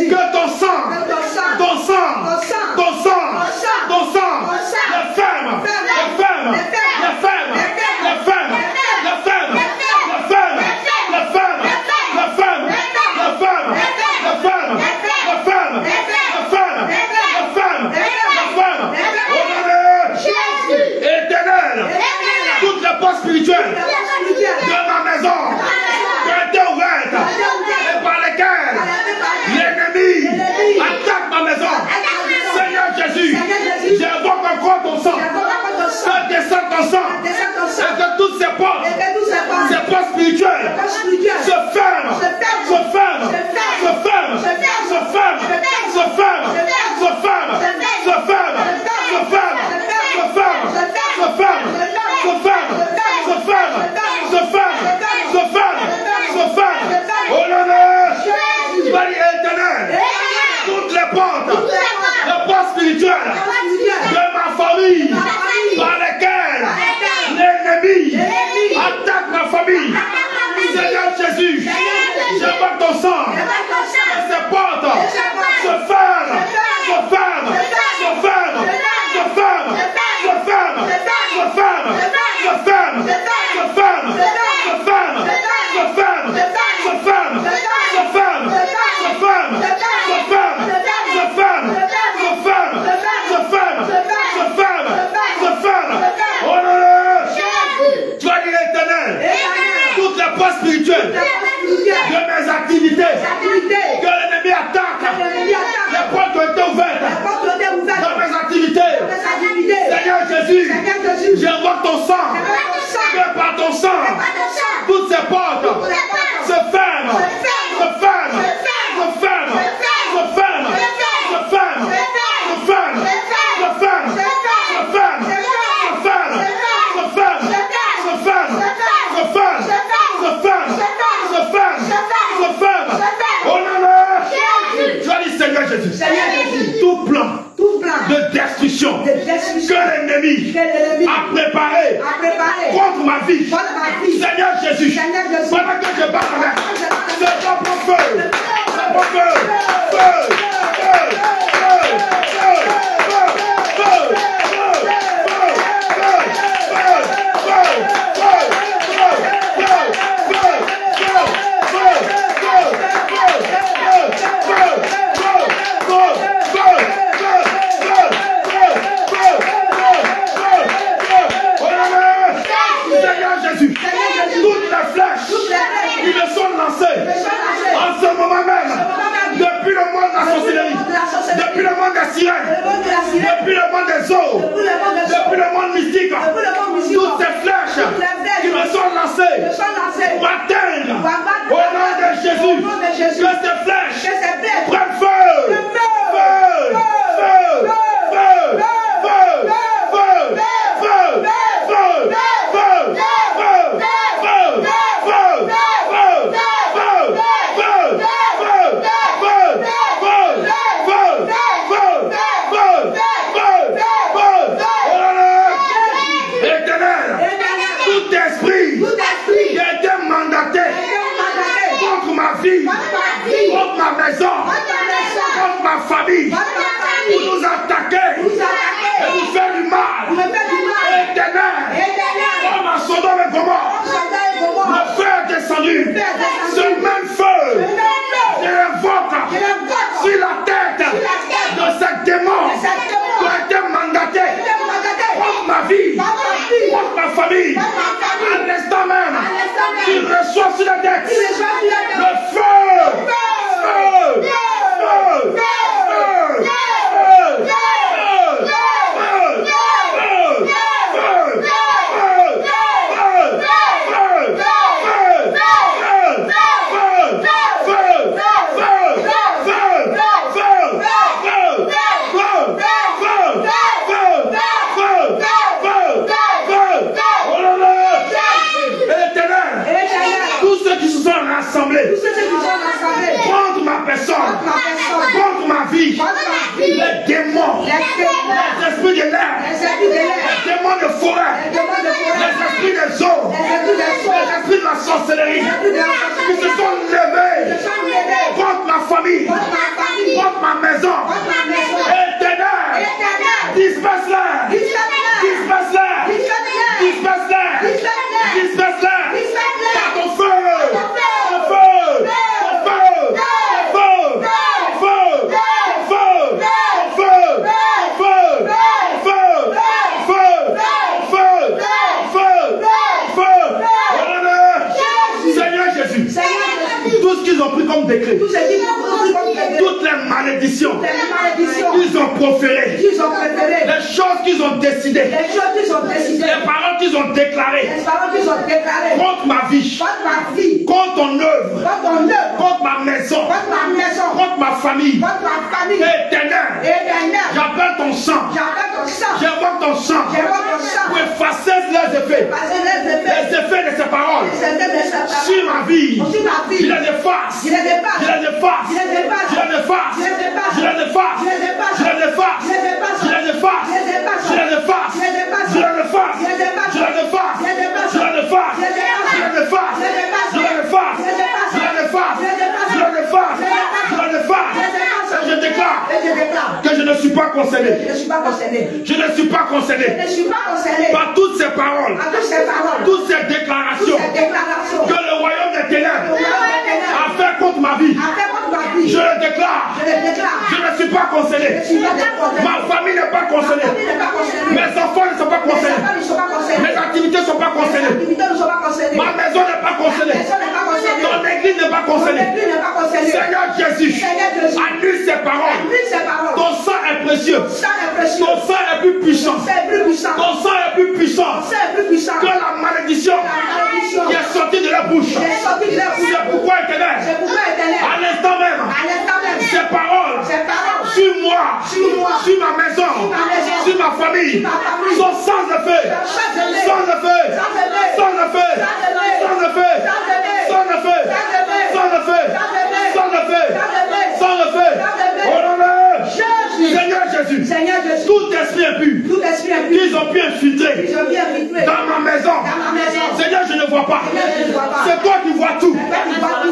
que ton sang, ton sang, ton sang, ton sang, les ferme, les ferme, les ferme, les ferme, les ferme, les ferme, les ferme, les ferme, les ferme, les ferme, les ferme, les ferme, les ferme, les ferme, les ferme, les ferme. Éternel, toutes les portes spirituelles de ma maison qui ont été ouvertes et par lesquelles l'ennemi attaque ma maison. Seigneur Jésus, j'invoque encore ton sang. Que descend ton sang. Et que toutes ces portes spirituelles se ferment, se ferment, se ferment, se ferment, se ferment, se ferment, se ferment, se ferment, se ferment, se ferment, se ferment, se ferment, se ferment, se ferment, se ferment. Oh non, non, Père éternel, toutes les portes spirituelles de ma famille par lesquelles l'ennemi attaque ma famille. Seigneur Jésus, j'invoque ton sang. Et ces portes se ferment, se ferment, se ferment, se ferment, se ferment, se ferment, se ferment, se ferment, se ferment, se ferment, se ferment, se ferment, se ferment, se ferment, se ferment, se ferment, se ferment, se ferment, se ferment, se ferment. Oh non, non, tu vas dire éternel, toutes les portes spirituelles de mes activités que l'ennemi attaque, les portes ont été ouvertes dans mes activités. Seigneur Jésus, j'invoque ton sang, que par ton sang, toutes ces portes se ferment, se ferment, se ferment, se ferment, se ferment, se ferment, se ferment, se ferment, se ferment, se ferment, se ferment, se ferment, se ferment, se ferment, se ferment. Oh non, non, je dis Seigneur Jésus, tout plan de destruction que l'ennemi a préparé contre ma vie. Seigneur Jésus, pendant que je bats avec, c'est ton feu, c'est ton feu, feu, feu, feu, feu, toutes les flèches qui me sont lancées en ce moment même, depuis le monde de la sorcellerie, depuis le monde des sirènes, depuis le monde des eaux, depuis le monde mystique, toutes ces flèches qui me sont lancées pour atteindre au nom de Jésus, que ces flèches prennent feu, feu, feu, feu, feu, feu, feu, feu, vie, contre ma maison, contre ma famille, pour nous attaquer et nous faire du mal. Éternel, comme à Sodome et Gomorrhe, le feu est descendu. Ce même feu, je l'invoque sur la tête de cette démon qui a été mandaté contre ma vie, contre ma famille. À l'instant même, tu reçois sur la tête le feu, feu, feu, feu. Contre ma personne, contre ma vie, les démons, les esprits de l'air, les démons de forêt, les esprits des eaux, les esprits de la sorcellerie qui se sont levés contre ma famille, contre ma maison. Éternel, disperse-les, disperse-les, disperse-les, disperse-les par ton feu. Comme décret, toutes les malédictions qu'ils ont proférées, les choses qu'ils ont décidées, les paroles qu'ils ont déclarées contre ma vie, contre ton œuvre, contre ma maison, contre ma famille. Éternel, j'appelle ton sang, j'invoque ton sang pour effacer les effets de ces paroles sur ma vie. Je les efface. Je les efface. Je les efface. Je les efface. Je les efface. Je les efface. Je les efface. Je les efface. Je les efface. Je les efface. Je les efface. Je les efface. Je les efface. Je les efface. Je les efface. Je les efface. Je les efface. Je les efface. Je les efface. Je déclare que je ne suis pas concerné. Je ne suis pas concerné par toutes ces paroles, toutes ces déclarations que le royaume des ténèbres a fait contre ma vie. Je le déclare. Je ne suis pas concerné. Ma famille n'est pas concernée. Mes enfants ne sont pas concernés. Mes activités ne sont pas concernées. Ma maison n'est pas concernée. Ton église n'est pas concernée. Seigneur Jésus, annule ces paroles. Ton sang est précieux. Ton sang est plus puissant. Ton sang est plus puissant que la malédiction qui est sortie de la bouche. C'est pourquoi, Éternel, à l'instant même, ces paroles sur moi, sur ma maison, sur ma famille, sont sans effet. Sans effet. Sans effet. Sans effet. Sans effet. Sans effet. Sans effet. Sans effet. Oh non, non. Seigneur Jésus, tout esprit impur qu'ils ont pu infiltrer dans ma maison, Seigneur, je ne vois pas. C'est toi qui vois tout.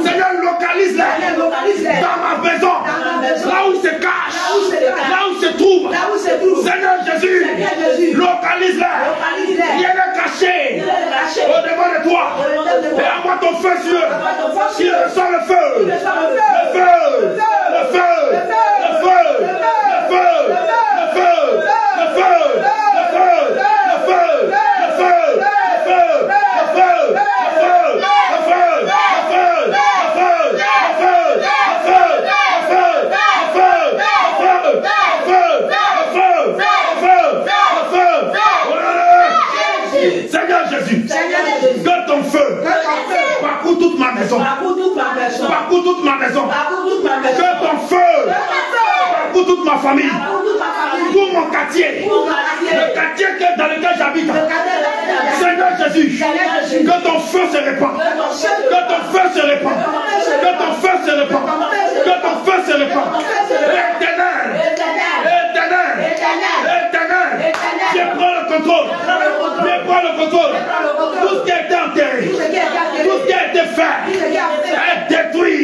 Seigneur, localise-les dans ma maison, là où se cache, là où se trouve. Seigneur Jésus, localise-les. Rien n'est caché au-devant de toi. Et envoie ton feu sur eux. Qui ressort le feu. Le feu. Le feu. Le feu. Seigneur Jésus, que ton feu parcourt toute ma maison. Parcourt toute ma maison. Que ton feu parcourt toute ma famille. Pour mon quartier. Le quartier dans lequel j'habite. Seigneur Jésus, que ton feu se répand. Que ton feu se répand. Que ton feu se répand. Que ton feu se répand. Éternel. Éternel. Éternel. Je prends le contrôle. Je prends le contrôle. Tout ce qui a été enterré, tout ce qui a été fait, est détruit.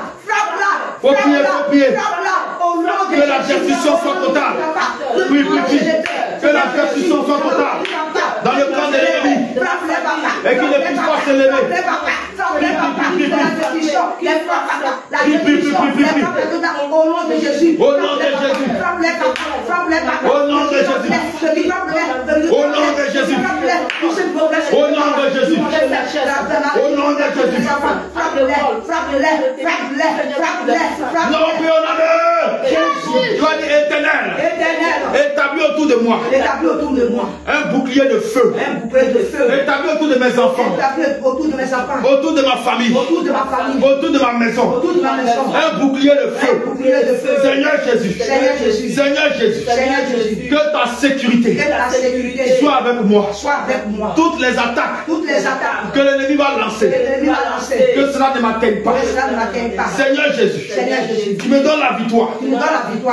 Faut prier. Que la destruction soit totale. Oui. Que la destruction soit totale. Dans le camp de l'ennemi. Et qu'il ne puisse pas se lever.
Au nom de Jésus.
Au nom de Jésus. Au nom de Jésus. Au nom de Jésus. Au nom de Jésus. Au nom de Jésus. Non, plus au nom de Toi, éternel. Établis autour de moi. Un bouclier de feu. Établis autour de mes enfants. Autour de ma famille. Autour de ma maison. Un bouclier de feu. Seigneur Jésus. Seigneur Jésus. Que ta sécurité soit avec moi. Toutes les attaques que l'ennemi va lancer. Que cela ne m'atteigne pas. Seigneur Jésus. Tu me donnes la victoire.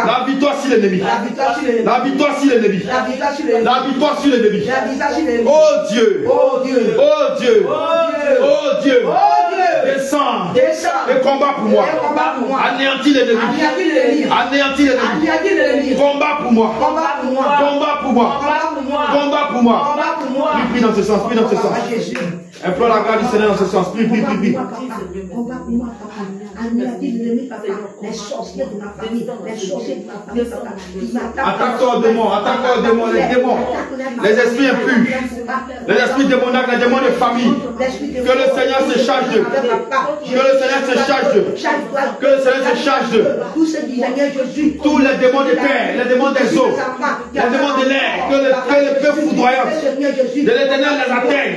La victoire sur l'ennemi. La victoire sur l'ennemi. La victoire sur l'ennemi. Oh Dieu. Oh Dieu. Oh Dieu. Descends et combat pour moi. Anéantis l'ennemi. Combat pour moi. Combat pour moi. Prie dans ce sens. Implore la grâce du Seigneur dans ce sens. Prie.
Combat pour moi, papa. Anéantis l'ennemi, papa. Les sorciers de ma famille.
Attaque-toi aux démons, les démons, les esprits impurs, les esprits démoniaques, les démons de famille. Que le Seigneur se charge d'eux. Tous les démons de terre, les démons des eaux, les démons de l'air, que l'épée foudroyante de l'Éternel les atteigne.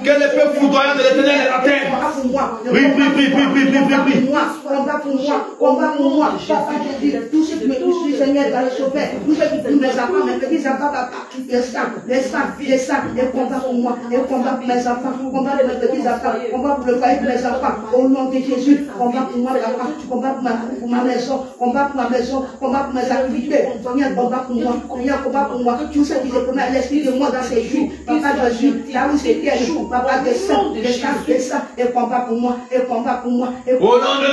Que l'épée foudroyante de l'Éternel les atteigne. Prie.
Combat pour moi. Papa Jésus, tout ce qui me touche, Seigneur, va le sauver. Tout ce qui touche mes enfants, mes petits enfants, papa. Les sangs, et combat pour moi. Et combat pour mes enfants, combat pour mes petits enfants, combat pour le foyer de mes enfants. Au nom de Jésus, combat pour moi, papa. Combat pour ma maison, combat pour mes activités. Seigneur, combat pour moi. Seigneur, combat pour moi. Tout ce qui se promet l'esprit de moi dans ces jours. Papa Jésus, là où c'est bien, papa, descends, et combat pour moi.
Au nom de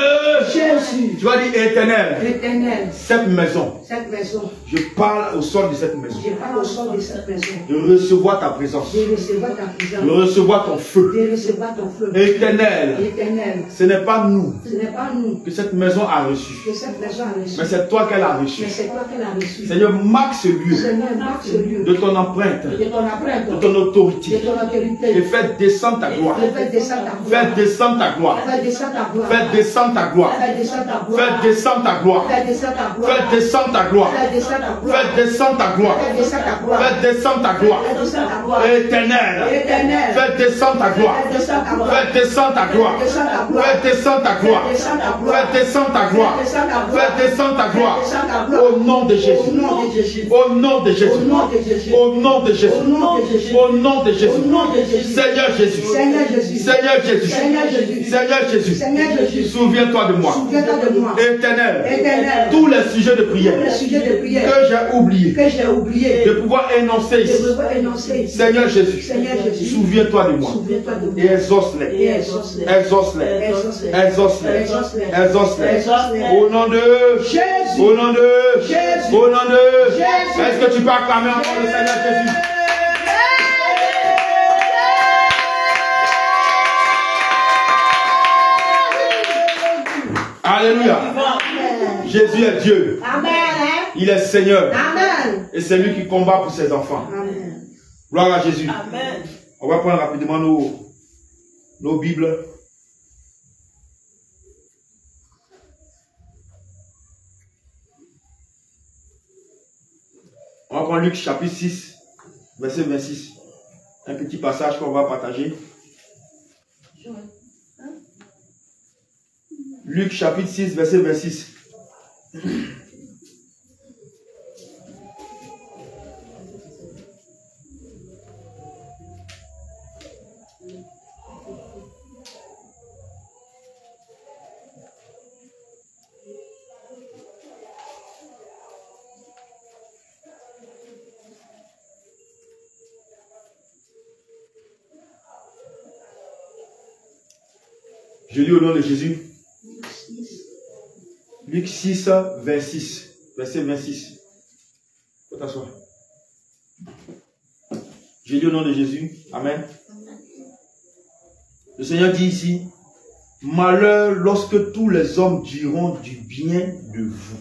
Jésus.
Tu vas dire éternel. Cette maison. Je parle au sol de cette maison. De recevoir ta présence. De recevoir ton feu. Éternel. Ce n'est pas nous que cette maison a reçu. Mais c'est toi qu'elle a reçu. Seigneur, marque ce lieu de ton empreinte, de ton autorité. Et fais descendre ta gloire. Fais descendre ta gloire. Fais descendre ta gloire. Fais descendre ta gloire. Fais descendre ta gloire. Fais descendre ta gloire. Fais descendre ta gloire. Éternel. Fais descendre ta gloire. Fais descendre ta gloire. Fais descendre ta gloire. Fais descendre ta gloire. Fais descendre ta gloire. Au nom de Jésus. Au nom de Jésus. Au nom de Jésus. Au nom de Jésus. Seigneur Jésus. Seigneur Jésus. Souviens-toi de moi. Éternel. Tous les sujets de prière que j'ai oubliés de pouvoir énoncer ici. Seigneur Jésus. Souviens-toi de moi. Et exauce-les. Au nom de Jésus. Au nom de Jésus. Est-ce que tu peux acclamer encore le Seigneur Jésus? Alléluia. Jésus est Dieu.
Amen.
Il est Seigneur.
Amen.
Et c'est lui qui combat pour ses enfants.
Amen.
Gloire à Jésus.
Amen.
On va prendre rapidement nos Bibles. On va prendre Luc chapitre 6, verset 26. Un petit passage qu'on va partager. Luc chapitre 6, verset 26. Je lis au nom de Jésus. Luc 6, verset 26. Faut t'asseoir. Je dis au nom de Jésus. Amen. Le Seigneur dit ici, malheur lorsque tous les hommes diront du bien de vous.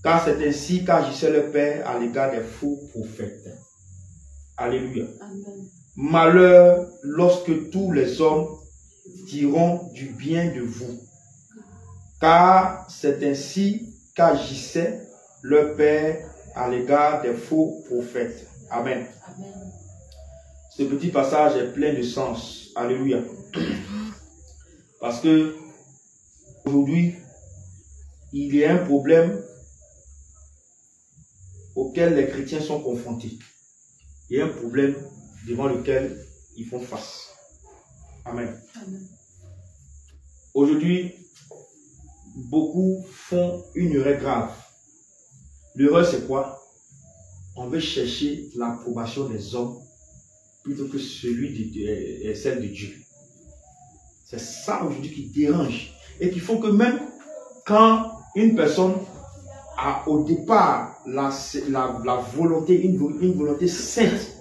Car c'est ainsi qu'agissait le Père à l'égard des faux prophètes. Alléluia.
Amen.
Malheur lorsque tous les hommes diront du bien de vous. Car c'est ainsi qu'agissait le Père à l'égard des faux prophètes. Amen.
Amen.
Ce petit passage est plein de sens. Alléluia. Parce que aujourd'hui, il y a un problème auquel les chrétiens sont confrontés. Il y a un problème devant lequel ils font face. Amen.
Amen.
Aujourd'hui, beaucoup font une erreur grave. L'erreur, c'est quoi? On veut chercher l'approbation des hommes plutôt que celle de Dieu. C'est ça aujourd'hui qui dérange. Et qui font que même quand une personne a au départ la volonté, une volonté sainte,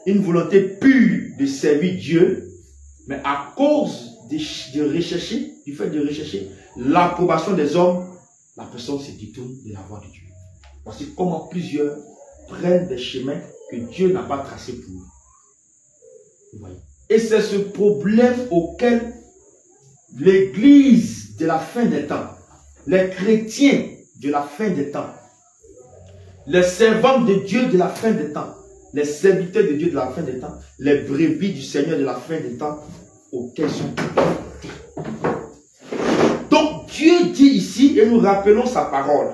une volonté pure de servir Dieu, mais à cause du fait de rechercher l'approbation des hommes, la personne se détourne de la voie de Dieu. Voici comment plusieurs prennent des chemins que Dieu n'a pas tracés pour eux. Vous voyez? Et c'est ce problème auquel l'Église de la fin des temps, les chrétiens de la fin des temps, les servants de Dieu de la fin des temps, les serviteurs de Dieu de la fin des temps, les brebis du Seigneur de la fin des temps, auxquels sont confrontés. Donc Dieu dit ici, et nous rappelons sa parole,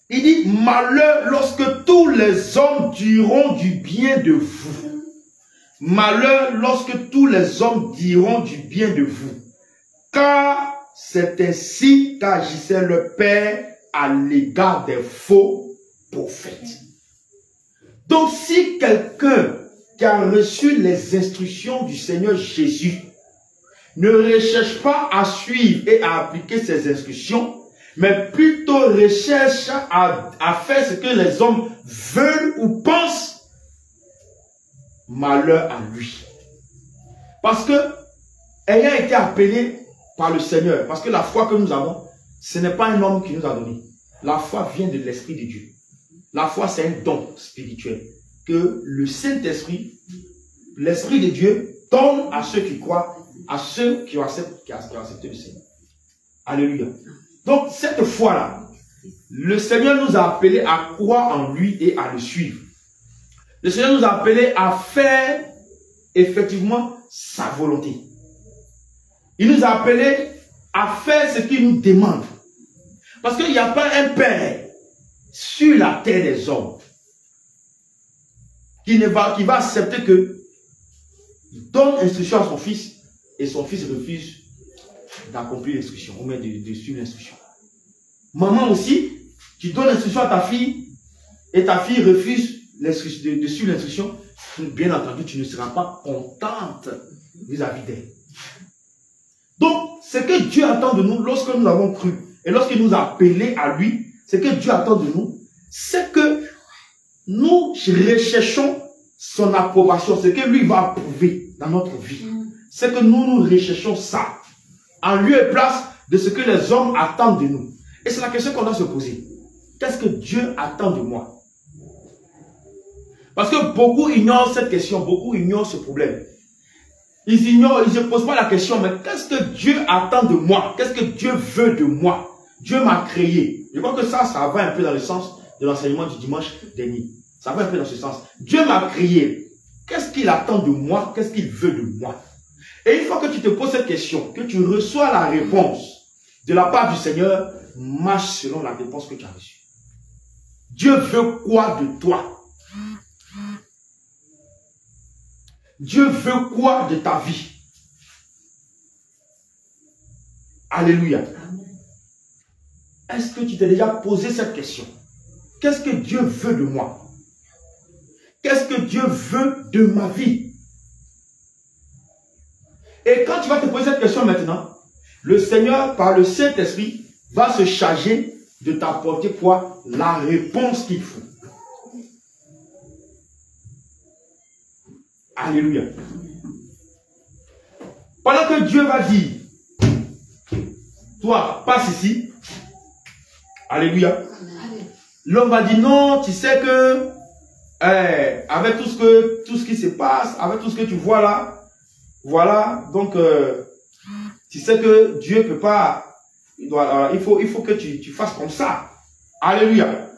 il dit, malheur lorsque tous les hommes diront du bien de vous. Malheur lorsque tous les hommes diront du bien de vous. Car c'est ainsi qu'agissait le Père à l'égard des faux prophètes. Donc si quelqu'un qui a reçu les instructions du Seigneur Jésus ne recherche pas à suivre et à appliquer ces instructions, mais plutôt recherche à faire ce que les hommes veulent ou pensent, malheur à lui. Parce que, ayant été appelé par le Seigneur, parce que la foi que nous avons, ce n'est pas un homme qui nous a donné. La foi vient de l'Esprit de Dieu. La foi, c'est un don spirituel que le Saint-Esprit, l'Esprit de Dieu, donne à ceux qui croient, à ceux qui ont accepté le Seigneur. Alléluia. Donc, cette foi-là, le Seigneur nous a appelés à croire en lui et à le suivre. Le Seigneur nous a appelés à faire effectivement sa volonté. Il nous a appelés à faire ce qu'il nous demande. Parce qu'il n'y a pas un Père sur la terre des hommes qui va accepter que il donne instruction à son fils et son fils refuse d'accomplir l'instruction ou même de suivre l'instruction. Maman aussi, tu donnes l'instruction à ta fille et ta fille refuse de suivre l'instruction. Bien entendu, tu ne seras pas contente vis-à-vis d'elle. Donc, ce que Dieu attend de nous lorsque nous avons cru et lorsqu'il nous a appelés à lui, ce que Dieu attend de nous, c'est que nous recherchons son approbation, ce que lui va approuver dans notre vie. C'est que nous recherchons ça, en lieu et place de ce que les hommes attendent de nous. Et c'est la question qu'on doit se poser. Qu'est-ce que Dieu attend de moi? Parce que beaucoup ignorent cette question, beaucoup ignorent ce problème. Ils ne se posent pas la question, mais qu'est-ce que Dieu attend de moi? Qu'est-ce que Dieu veut de moi? Dieu m'a créé. Je crois que ça va un peu dans le sens de l'enseignement du dimanche dernier. Ça va un peu dans ce sens. Dieu m'a créé. Qu'est-ce qu'il attend de moi? Qu'est-ce qu'il veut de moi? Et une fois que tu te poses cette question, que tu reçois la réponse de la part du Seigneur, marche selon la réponse que tu as reçue. Dieu veut quoi de toi? Dieu veut quoi de ta vie? Alléluia. Est-ce que tu t'es déjà posé cette question? Qu'est-ce que Dieu veut de moi? Qu'est-ce que Dieu veut de ma vie? Et quand tu vas te poser cette question maintenant, le Seigneur, par le Saint-Esprit, va se charger de t'apporter quoi? La réponse qu'il faut. Alléluia. Pendant que Dieu va dire, toi, passe ici. Alléluia. L'homme va dire, non, tu sais que, avec tout ce qui se passe, avec tout ce que tu vois là, voilà, donc, tu sais que Dieu peut pas, il faut que tu fasses comme ça. Alléluia.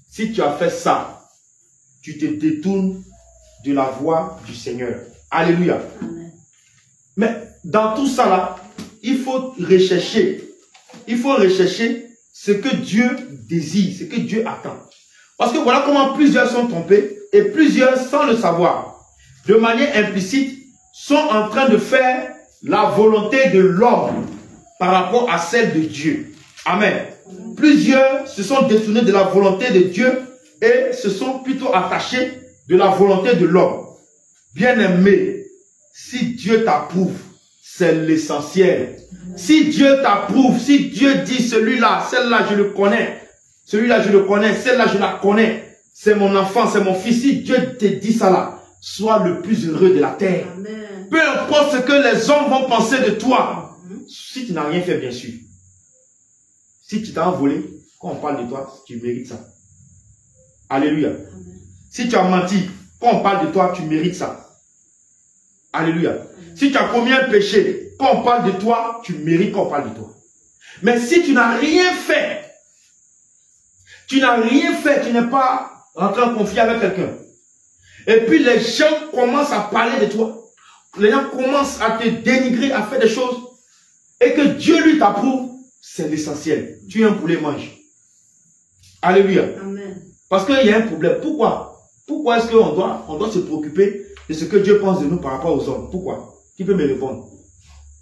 Si tu as fait ça, tu te détournes de la voie du Seigneur. Alléluia. Amen. Mais dans tout ça là, il faut rechercher ce que Dieu désire, ce que Dieu attend. Parce que voilà comment plusieurs sont trompés et plusieurs, sans le savoir, de manière implicite, sont en train de faire la volonté de l'homme par rapport à celle de Dieu. Amen. Plusieurs se sont détournés de la volonté de Dieu et se sont plutôt attachés de la volonté de l'homme. Bien-aimé, si Dieu t'approuve, c'est l'essentiel. Si Dieu t'approuve, si Dieu dit celui-là, celle-là je le connais, celui-là je le connais, celle-là je la connais, c'est mon enfant, c'est mon fils, si Dieu te dit ça là, sois le plus heureux de la terre. Amen. Peu importe ce que les hommes vont penser de toi, si tu n'as rien fait bien sûr. Si tu t'as envolé, quand on parle de toi, tu mérites ça. Alléluia. Amen. Si tu as menti, quand on parle de toi, tu mérites ça. Alléluia. Amen. Si tu as commis un péché, quand on parle de toi, tu mérites qu'on parle de toi. Mais si tu n'as rien fait, tu n'es pas rentré en conflit avec quelqu'un. Et puis les gens commencent à parler de toi. Les gens commencent à te dénigrer, à faire des choses. Et que Dieu lui t'approuve, c'est l'essentiel. Tu es un poulet, mange. Alléluia. Amen. Parce qu'il y a un problème. Pourquoi? Pourquoi est-ce qu'on doit se préoccuper de ce que Dieu pense de nous par rapport aux hommes? Pourquoi? Qui peut me répondre?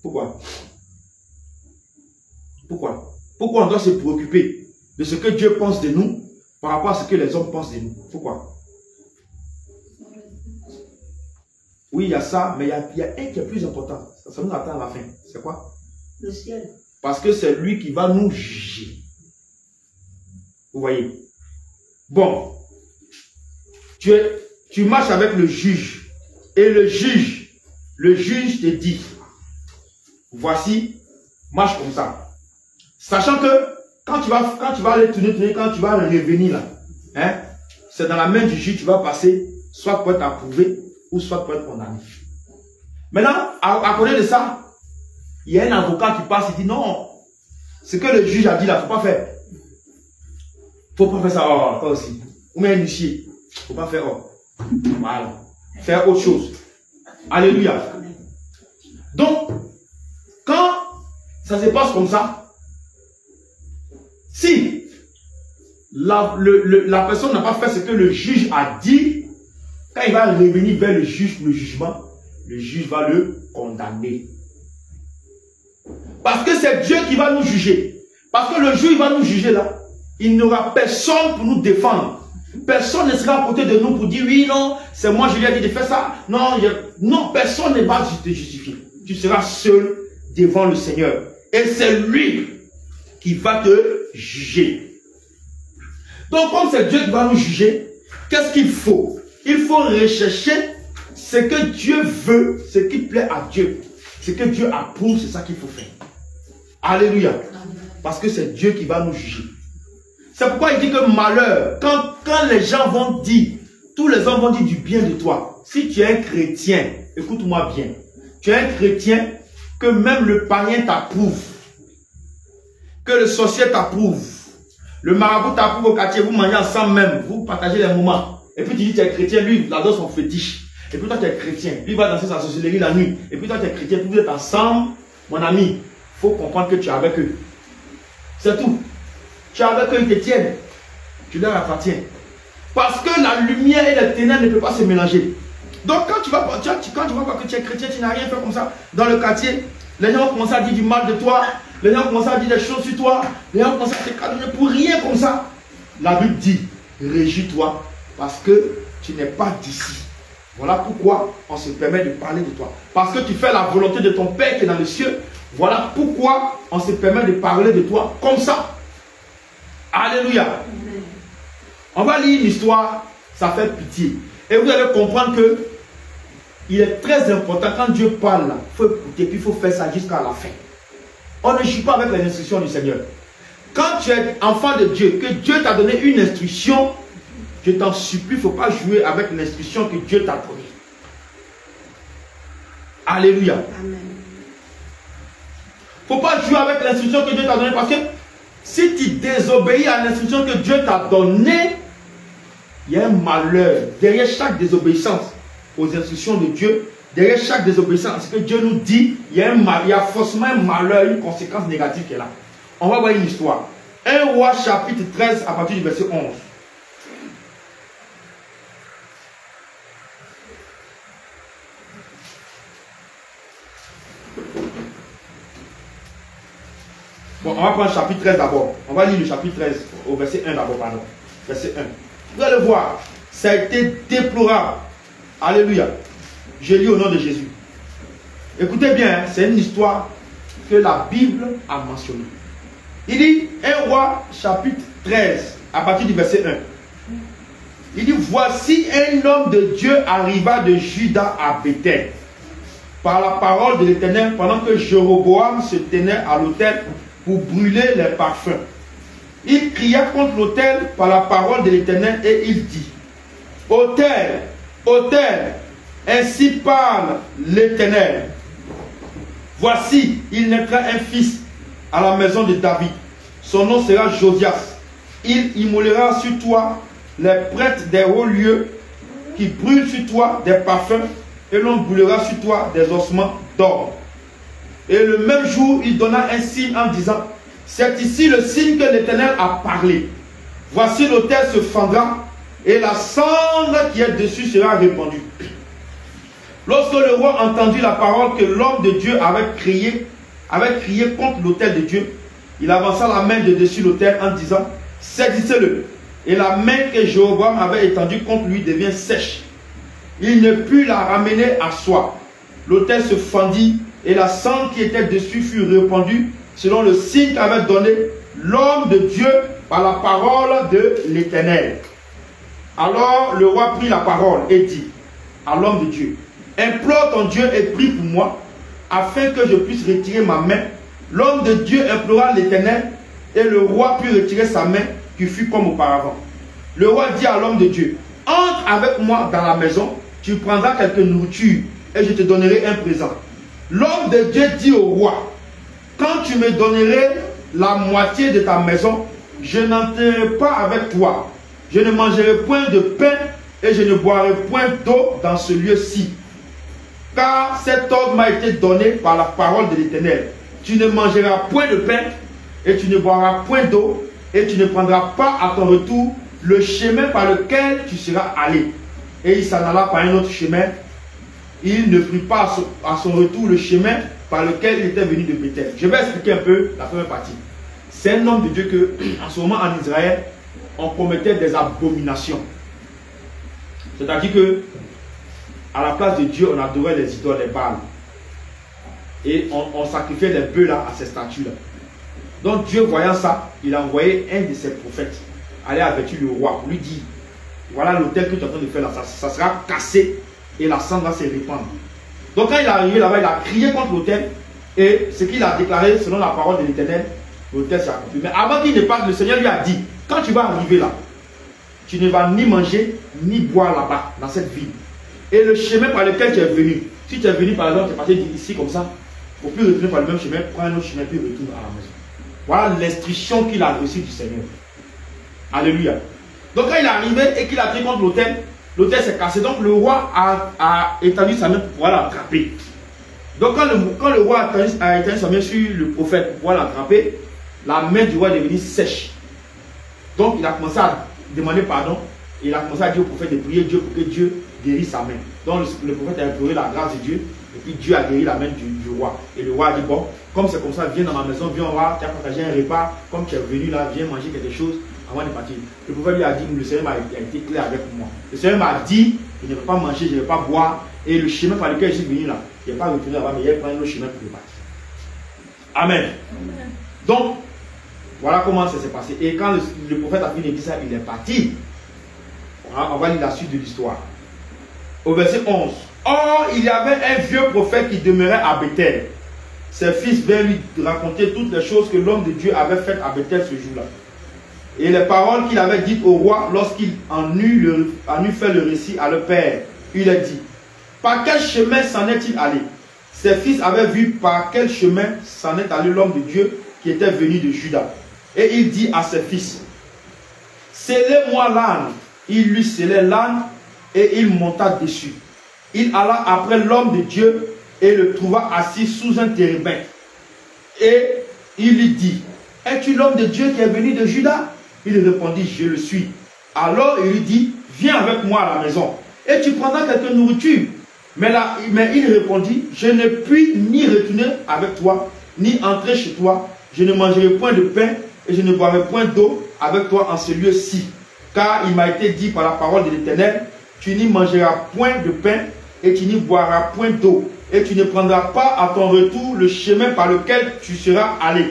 Pourquoi? Pourquoi? Pourquoi on doit se préoccuper de ce que Dieu pense de nous par rapport à ce que les hommes pensent de nous? Pourquoi? Oui, il y a ça, mais il y a un qui est plus important. Ça nous attend à la fin. C'est quoi?
Le ciel.
Parce que c'est lui qui va nous juger. Vous voyez? Bon. Tu marches avec le juge. Et le juge te dit, voici, marche comme ça. Sachant que quand tu vas aller tourner, quand tu vas revenir là, hein, c'est dans la main du juge, tu vas passer, soit pour être approuvé, ou soit pour être condamné. Maintenant, à côté de ça, il y a un avocat qui passe, il dit non, ce que le juge a dit là, faut pas faire. Faut pas faire ça, oh, toi aussi. Ou même un huissier, faut pas faire, oh. Voilà. Faire autre chose. Alléluia. Donc, quand ça se passe comme ça, si la personne n'a pas fait ce que le juge a dit, quand il va revenir vers le juge pour le jugement, le juge va le condamner. Parce que c'est Dieu qui va nous juger. Parce que le juge va nous juger là. Il n'y aura personne pour nous défendre. Personne ne sera à côté de nous pour dire oui, non, c'est moi, je lui ai dit de faire ça. Non, non, personne ne va te justifier. Tu seras seul devant le Seigneur. Et c'est lui qui va te juger. Donc, comme c'est Dieu qui va nous juger, qu'est-ce qu'il faut? Il faut rechercher ce que Dieu veut, ce qui plaît à Dieu. Ce que Dieu approuve, c'est ça qu'il faut faire. Alléluia. Parce que c'est Dieu qui va nous juger. C'est pourquoi il dit que malheur, quand les gens vont dire, tous les hommes vont dire du bien de toi. Si tu es un chrétien, écoute-moi bien, tu es un chrétien que même le païen t'approuve, que le sorcier t'approuve, le marabout t'approuve au quartier, vous mangez ensemble même, vous partagez les moments. Et puis tu dis tu es chrétien, lui il adore son fétiche. Et puis toi tu es chrétien, lui il va danser sa sorcellerie la nuit. Et puis toi tu es chrétien, puis vous êtes ensemble, mon ami, il faut comprendre que tu es avec eux. C'est tout. Tu es avec eux, ils te tiennent. Tu leur appartiens. Parce que la lumière et les ténèbres ne peuvent pas se mélanger. Donc quand tu vas voir que tu es chrétien, tu n'as rien fait comme ça dans le quartier, les gens vont commencer à dire du mal de toi, les gens vont commencer à dire des choses sur toi, les gens vont commencer à te calmer pour rien comme ça. La Bible dit, réjouis-toi parce que tu n'es pas d'ici. Voilà pourquoi on se permet de parler de toi. Parce que tu fais la volonté de ton Père qui est dans les cieux. Voilà pourquoi on se permet de parler de toi comme ça. Alléluia. On va lire une histoire, ça fait pitié. Et vous allez comprendre que il est très important quand Dieu parle, il faut écouter, puis il faut faire ça jusqu'à la fin. On ne joue pas avec les instructions du Seigneur. Quand tu es enfant de Dieu, que Dieu t'a donné une instruction, je t'en supplie, il ne faut pas jouer avec l'instruction que Dieu t'a donnée. Alléluia. Il ne faut pas jouer avec l'instruction que Dieu t'a donnée parce que si tu désobéis à l'instruction que Dieu t'a donnée, il y a un malheur. Derrière chaque désobéissance aux instructions de Dieu, derrière chaque désobéissance à ce que Dieu nous dit, il y a forcément un malheur, une conséquence négative qui est là. On va voir une histoire. 1 Roi chapitre 13 à partir du verset 11. Bon, on va prendre le chapitre 13 d'abord. On va lire le chapitre 13 au verset 1 d'abord, pardon. Verset 1. Vous allez voir, ça a été déplorable. Alléluia. Je lis au nom de Jésus. Écoutez bien, c'est une histoire que la Bible a mentionnée. Il dit, 1 Roi chapitre 13, à partir du verset 1. Il dit, voici un homme de Dieu arriva de Juda à Bethel, par la parole de l'Éternel, pendant que Jéroboam se tenait à l'autel pour brûler les parfums. Il cria contre l'autel par la parole de l'Éternel et il dit, autel, autel, ainsi parle l'Éternel. Voici, il naîtra un fils à la maison de David. Son nom sera Josias. Il immolera sur toi les prêtres des hauts lieux qui brûlent sur toi des parfums et l'on brûlera sur toi des ossements d'or. Et le même jour, il donna un signe en disant, c'est ici le signe que l'Éternel a parlé. Voici l'autel se fendra et la cendre qui est dessus sera répandue. Lorsque le roi entendit la parole que l'homme de Dieu avait crié contre l'autel de Dieu, il avança la main de dessus l'autel en disant, saisissez-le. Et la main que Jéroboam avait étendue contre lui devient sèche. Il ne put la ramener à soi. L'autel se fendit et la cendre qui était dessus fut répandue selon le signe qu'avait donné l'homme de Dieu par la parole de l'Éternel. Alors le roi prit la parole et dit à l'homme de Dieu, implore ton Dieu et prie pour moi, afin que je puisse retirer ma main. L'homme de Dieu implora l'Éternel, et le roi put retirer sa main, qui fut comme auparavant. Le roi dit à l'homme de Dieu, entre avec moi dans la maison, tu prendras quelque nourriture, et je te donnerai un présent. L'homme de Dieu dit au roi, quand tu me donnerais la moitié de ta maison, je n'entrerai pas avec toi. Je ne mangerai point de pain, et je ne boirai point d'eau dans ce lieu-ci. Car cet ordre m'a été donné par la parole de l'Éternel. Tu ne mangeras point de pain et tu ne boiras point d'eau et tu ne prendras pas à ton retour le chemin par lequel tu seras allé. Et il s'en alla par un autre chemin. Il ne prit pas à son retour le chemin par lequel il était venu de Bethel. Je vais expliquer un peu la première partie. C'est un homme de Dieu que, en ce moment en Israël, on commettait des abominations. C'est-à-dire que à la place de Dieu, on adorait les idoles, les Baals. Et on sacrifiait les bœufs là à ces statues-là. Donc Dieu, voyant ça, il a envoyé un de ses prophètes aller avertir le roi pour lui dire, voilà l'autel que tu es en train de faire là, ça sera cassé et la cendre va se répandre. Donc quand il est arrivé là-bas, il a crié contre l'autel et ce qu'il a déclaré selon la parole de l'Éternel, l'autel s'est accompli. Mais avant qu'il ne parte, le Seigneur lui a dit, quand tu vas arriver là, tu ne vas ni manger ni boire là-bas, dans cette ville. Et le chemin par lequel tu es venu, si tu es venu par exemple, tu es parti d'ici comme ça, au plus retourner par le même chemin, prends un autre chemin, puis retourne à la maison. Voilà l'instruction qu'il a reçue du Seigneur. Alléluia. Donc quand il est arrivé et qu'il a pris contre l'autel, l'autel s'est cassé. Donc le roi a étendu sa main pour pouvoir l'attraper. Donc quand le roi a étendu sa main sur le prophète pour pouvoir l'attraper, la main du roi est devenue sèche. Donc il a commencé à demander pardon. Il a commencé à dire au prophète de prier Dieu pour que Dieu guérisse sa main. Donc le prophète a imploré la grâce de Dieu. Et puis Dieu a guéri la main du roi. Et le roi a dit, bon, comme c'est comme ça, viens dans ma maison, viens, on va, tu as partagé un repas. Comme tu es venu là, viens manger quelque chose avant de partir. Le prophète lui a dit, le Seigneur a été clair avec moi. Le Seigneur m'a dit, je ne vais pas manger, je ne vais pas boire. Et le chemin par lequel je suis venu là, je ne vais pas retourner là-bas, mais il va prendre le chemin pour repartir. Amen. Donc, voilà comment ça s'est passé. Et quand le prophète a fini de dire ça, il est parti. On va lire la suite de l'histoire. Au verset 11. Or, il y avait un vieux prophète qui demeurait à Bethel. Ses fils vinrent lui raconter toutes les choses que l'homme de Dieu avait faites à Bethel ce jour-là. Et les paroles qu'il avait dites au roi lorsqu'il en eut fait le récit à leur père. Il a dit, par quel chemin s'en est-il allé? Ses fils avaient vu par quel chemin s'en est allé l'homme de Dieu qui était venu de Juda. Et il dit à ses fils, scellez-moi l'âne. Il lui scellait l'âne et il monta dessus. Il alla après l'homme de Dieu et le trouva assis sous un térébinthe. Et il lui dit, es-tu l'homme de Dieu qui est venu de Juda? Il répondit, je le suis. Alors il lui dit, viens avec moi à la maison et tu prendras quelque nourriture. Mais il répondit, je ne puis ni retourner avec toi, ni entrer chez toi. Je ne mangerai point de pain et je ne boirai point d'eau avec toi en ce lieu-ci. Car il m'a été dit par la parole de l'Éternel, tu n'y mangeras point de pain et tu n'y boiras point d'eau. Et tu ne prendras pas à ton retour le chemin par lequel tu seras allé.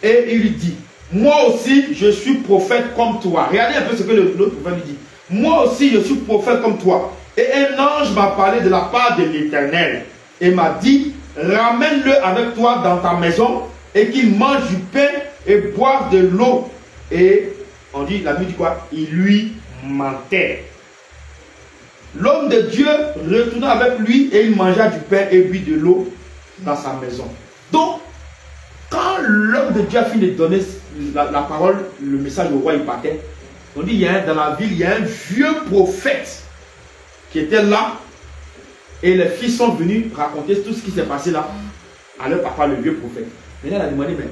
Et il lui dit, moi aussi je suis prophète comme toi. Regardez un peu ce que l'autre prophète lui dit. Moi aussi je suis prophète comme toi. Et un ange m'a parlé de la part de l'Éternel et m'a dit, ramène-le avec toi dans ta maison et qu'il mange du pain et boive de l'eau. Et on dit, la Bible dit quoi? Il lui mentait. L'homme de Dieu retourna avec lui et il mangea du pain et but de l'eau dans sa maison. Donc, quand l'homme de Dieu a fini de donner la parole, le message au roi, il partait. On dit, dans la ville, il y a un vieux prophète qui était là. Et les fils sont venus raconter tout ce qui s'est passé là à leur papa, le vieux prophète. Maintenant, il a demandé, mais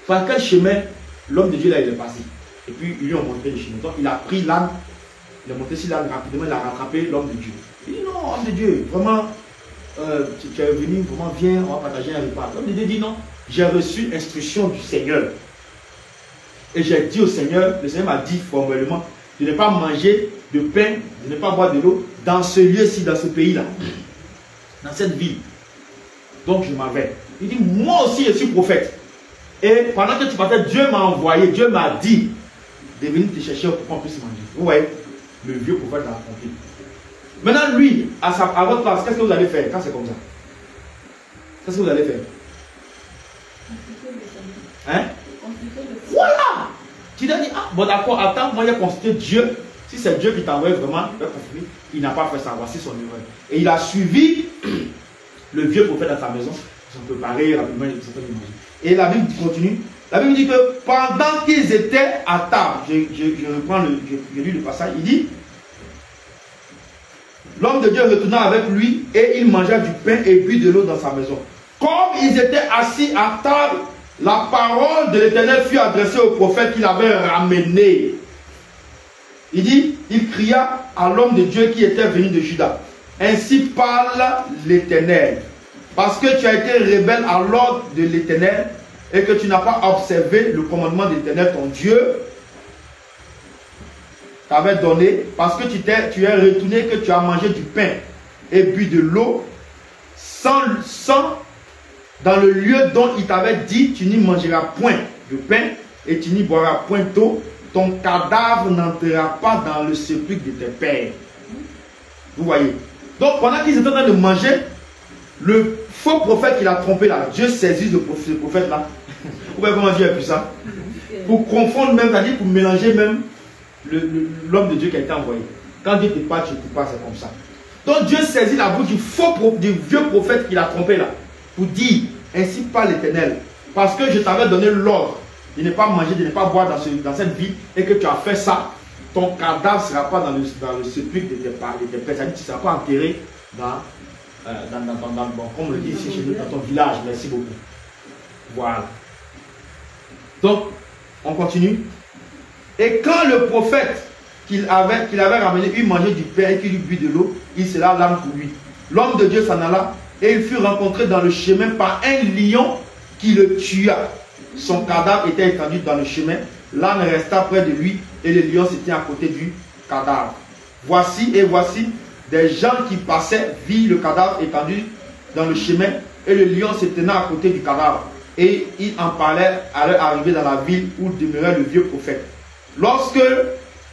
par quel chemin l'homme de Dieu là, il est passé? Et puis, ils lui ont montré le chemin. Donc, il a pris l'âne. Il a monté sur l'âne rapidement, il a rattrapé l'homme de Dieu. Il dit non, homme de Dieu, vraiment, tu es venu, vraiment, viens, on va partager un repas. L'homme de Dieu dit non, j'ai reçu instruction du Seigneur. Et j'ai dit au Seigneur, le Seigneur m'a dit formellement, de ne pas manger de pain, de ne pas boire de l'eau dans ce lieu-ci, dans ce pays-là, dans cette ville. Donc je m'en vais. Il dit, moi aussi je suis prophète. Et pendant que tu partais, Dieu m'a envoyé, Dieu m'a dit de venir te chercher pour qu'on puisse manger. Vous voyez? Le vieux prophète l'a accompli. Maintenant, lui, à votre place, qu'est-ce que vous allez faire quand c'est comme ça? Qu'est-ce que vous allez faire? Hein? Voilà! Tu dois dire, ah, bon d'accord, attends, moi j'ai consulté Dieu. Si c'est Dieu qui t'envoie vraiment, il n'a pas fait ça. Voici son erreur. Et il a suivi le vieux prophète dans sa maison. Ils sont préparés rapidement. Et la Bible continue. La Bible dit que pendant qu'ils étaient à table, je reprends je lis le passage, il dit, l'homme de Dieu retourna avec lui et il mangea du pain et but de l'eau dans sa maison. Comme ils étaient assis à table, la parole de l'Éternel fut adressée au prophète qu'il avait ramené. Il dit, il cria à l'homme de Dieu qui était venu de Juda. Ainsi parle l'Éternel. Parce que tu as été rebelle à l'ordre de l'Éternel et que tu n'as pas observé le commandement de l'Éternel, ton Dieu, t'avait donné, parce que tu es retourné, que tu as mangé du pain et bu de l'eau, sans dans le lieu dont il t'avait dit, tu n'y mangeras point de pain et tu n'y boiras point d'eau, ton cadavre n'entrera pas dans le sépulcre de tes pères. Vous voyez? Donc pendant qu'ils étaient en train de manger, le faux prophète qui l'a trompé là, Dieu saisit ce prophète là. Vous voyez comment Dieu a pu ça? Pour confondre même, c'est-à-dire pour mélanger même l'homme de Dieu qui a été envoyé. Quand Dieu te parle, tu ne peux pas, c'est comme ça. Donc Dieu saisit la bouche du vieux prophète qui l'a trompé là, pour dire, ainsi parle l'Éternel, parce que je t'avais donné l'ordre de ne pas manger, de ne pas boire dans cette vie, et que tu as fait ça, ton cadavre ne sera pas dans le sépulcre de tes pères, c'est-à-dire que tu ne seras pas enterré comme on le dit ici chez nous, dans ton village. Merci beaucoup. Voilà. Donc, on continue. Et quand le prophète qu'il avait ramené, il mangeait du pain et qu'il lui but de l'eau, il sera l'âme pour lui. L'homme de Dieu s'en alla et il fut rencontré dans le chemin par un lion qui le tua. Son cadavre était étendu dans le chemin. L'âne resta près de lui et le lion s'était à côté du cadavre. Voici, des gens qui passaient virent le cadavre étendu dans le chemin et le lion se tenait à côté du cadavre. Et il en parlait à leur arrivée dans la ville où demeurait le vieux prophète. Lorsque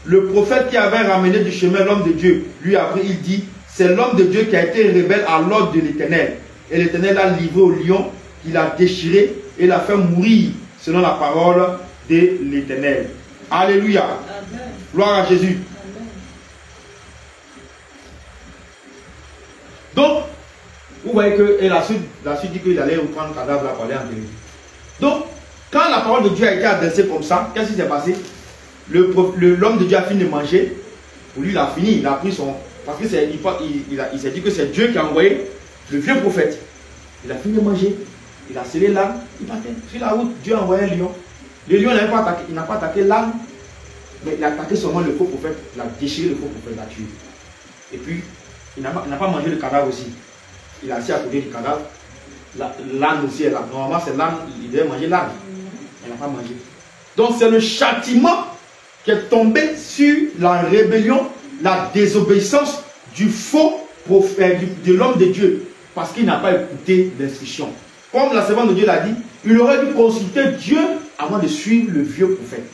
le prophète qui avait ramené du chemin l'homme de Dieu lui a appris, il dit, c'est l'homme de Dieu qui a été rebelle à l'ordre de l'Éternel. Et l'Éternel l'a livré au lion, il l'a déchiré et l'a fait mourir selon la parole de l'Éternel. Alléluia. Amen. Gloire à Jésus. Amen. Donc, vous voyez que, et la suite dit qu'il allait prendre le cadavre pour aller enterrer. Donc, quand la parole de Dieu a été adressée comme ça, qu'est-ce qui s'est passé? L'homme de Dieu a fini de manger. Pour lui, il a fini, il a pris son... Parce qu'il s'est dit que c'est Dieu qui a envoyé le vieux prophète. Il a fini de manger, il a scellé l'âne, il partait. Sur la route, Dieu a envoyé un lion. Le lion n'a pas attaqué l'âne, mais il a attaqué seulement le faux prophète. Il a déchiré le faux prophète, il l'a tué. Et puis, il n'a pas mangé le cadavre aussi. Il a assis à côté du cadavre. L'âne aussi est là. Normalement, c'est l'âne, il devait manger l'âne. Il n'a pas mangé. Donc, c'est le châtiment qui est tombé sur la rébellion, la désobéissance du faux prophète, de l'homme de Dieu, parce qu'il n'a pas écouté l'instruction. Comme la servante de Dieu l'a dit, il aurait dû consulter Dieu avant de suivre le vieux prophète.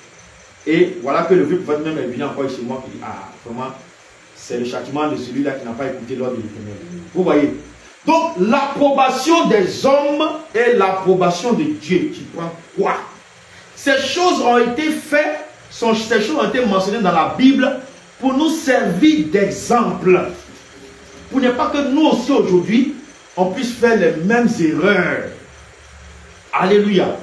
Et voilà que le vieux prophète même est venu encore chez moi et dit, ah, vraiment, c'est le châtiment de celui-là qui n'a pas écouté l'ordre de l'Éternel. Vous voyez? Donc, l'approbation des hommes et l'approbation de Dieu qui prend quoi? Ces choses ont été faites, ces choses ont été mentionnées dans la Bible pour nous servir d'exemple. Pour ne pas que nous aussi aujourd'hui, on puisse faire les mêmes erreurs. Alléluia.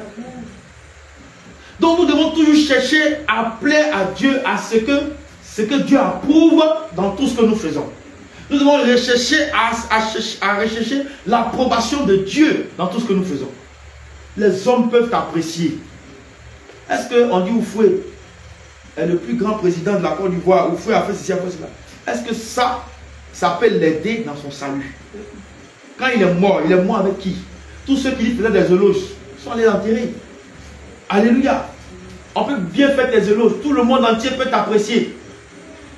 Donc nous devons toujours chercher à plaire à Dieu, à ce que Dieu approuve dans tout ce que nous faisons. Nous devons rechercher à rechercher l'approbation de Dieu dans tout ce que nous faisons. Les hommes peuvent apprécier. Est-ce qu'on dit Oufoué est le plus grand président de la Côte d'Ivoire, Oufoué a fait ceci, a fait cela? Est-ce que ça peut l'aider dans son salut? Quand il est mort avec qui? Tous ceux qui lui faisaient des éloges sont allés l'enterrer. Alléluia. On peut bien faire des éloges. Tout le monde entier peut t'apprécier.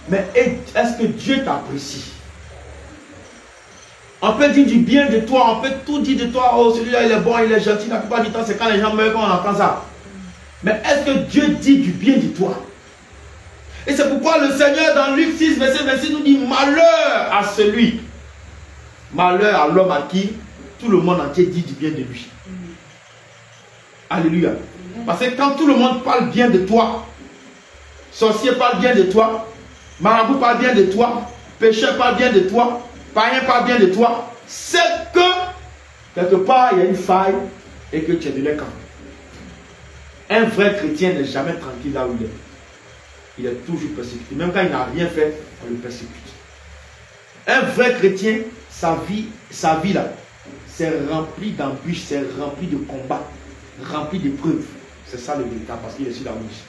Mais est-ce que Dieu t'apprécie? On peut dire du bien de toi. On peut tout dire de toi. Oh, celui-là, il est bon, il est gentil. La plupart du temps, c'est quand les gens meurent qu'on entend ça. Mais est-ce que Dieu dit du bien de toi? Et c'est pourquoi le Seigneur, dans Luc 6, verset 26, nous dit malheur à celui. Malheur à l'homme à qui tout le monde entier dit du bien de lui. Alléluia. Parce que quand tout le monde parle bien de toi, sorcier parle bien de toi, marabout parle bien de toi, pécheur parle bien de toi, païen parle bien de toi, c'est que quelque part il y a une faille et que tu es de leur camp. Un vrai chrétien n'est jamais tranquille là où il est. Il est toujours persécuté. Même quand il n'a rien fait, on le persécute. Un vrai chrétien, sa vie là, c'est rempli d'embûches, c'est rempli de combats, rempli d'épreuves. C'est ça le véritable, parce qu'il est sur la bouche.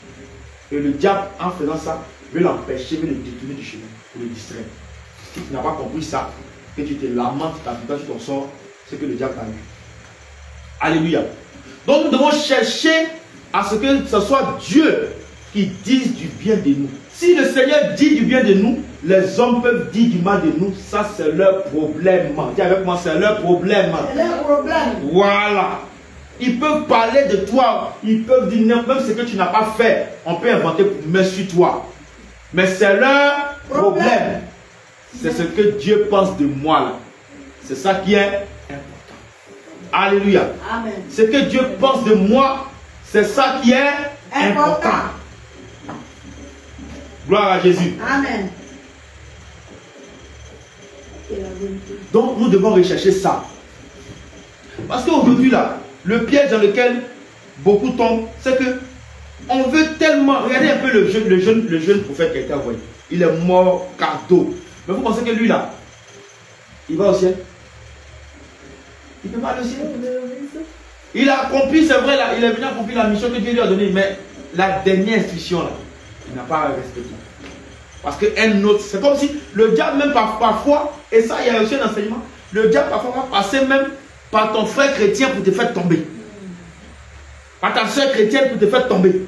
Et le diable, en faisant ça, veut l'empêcher, veut le détourner du chemin, pour le distraire. Si tu n'as pas compris ça, que tu te lamentes, tu t'en sors, c'est que le diable t'a eu. Alléluia. Donc nous devons chercher à ce que ce soit Dieu qui dise du bien de nous. Si le Seigneur dit du bien de nous, les hommes peuvent dire du mal de nous. Ça, c'est leur problème. Dis avec moi, c'est leur problème.
C'est leur problème.
Voilà. Ils peuvent parler de toi. Ils peuvent dire même ce que tu n'as pas fait. On peut inventer pour mettre sur toi. Mais c'est leur problème. C'est ce que Dieu pense de moi là. C'est ça qui est important. Alléluia.
Amen.
Ce que Dieu pense de moi, c'est ça qui est important. Gloire à Jésus.
Amen.
Donc nous devons rechercher ça. Parce qu'aujourd'hui là, le piège dans lequel beaucoup tombent, c'est que on veut tellement. Regardez un peu le jeune prophète qui a été envoyé. Il est mort cadeau. Mais vous pensez que lui là, il va au ciel? Il peut pas aller au ciel. Il a accompli, c'est vrai là, il est venu accomplir la mission que Dieu lui a donnée, mais la dernière instruction là, il n'a pas respecté. Parce qu'un autre, c'est comme si le diable même parfois, et ça il y a aussi un enseignement, le diable parfois va passer même par ton frère chrétien pour te faire tomber. Par ta soeur chrétienne pour te faire tomber.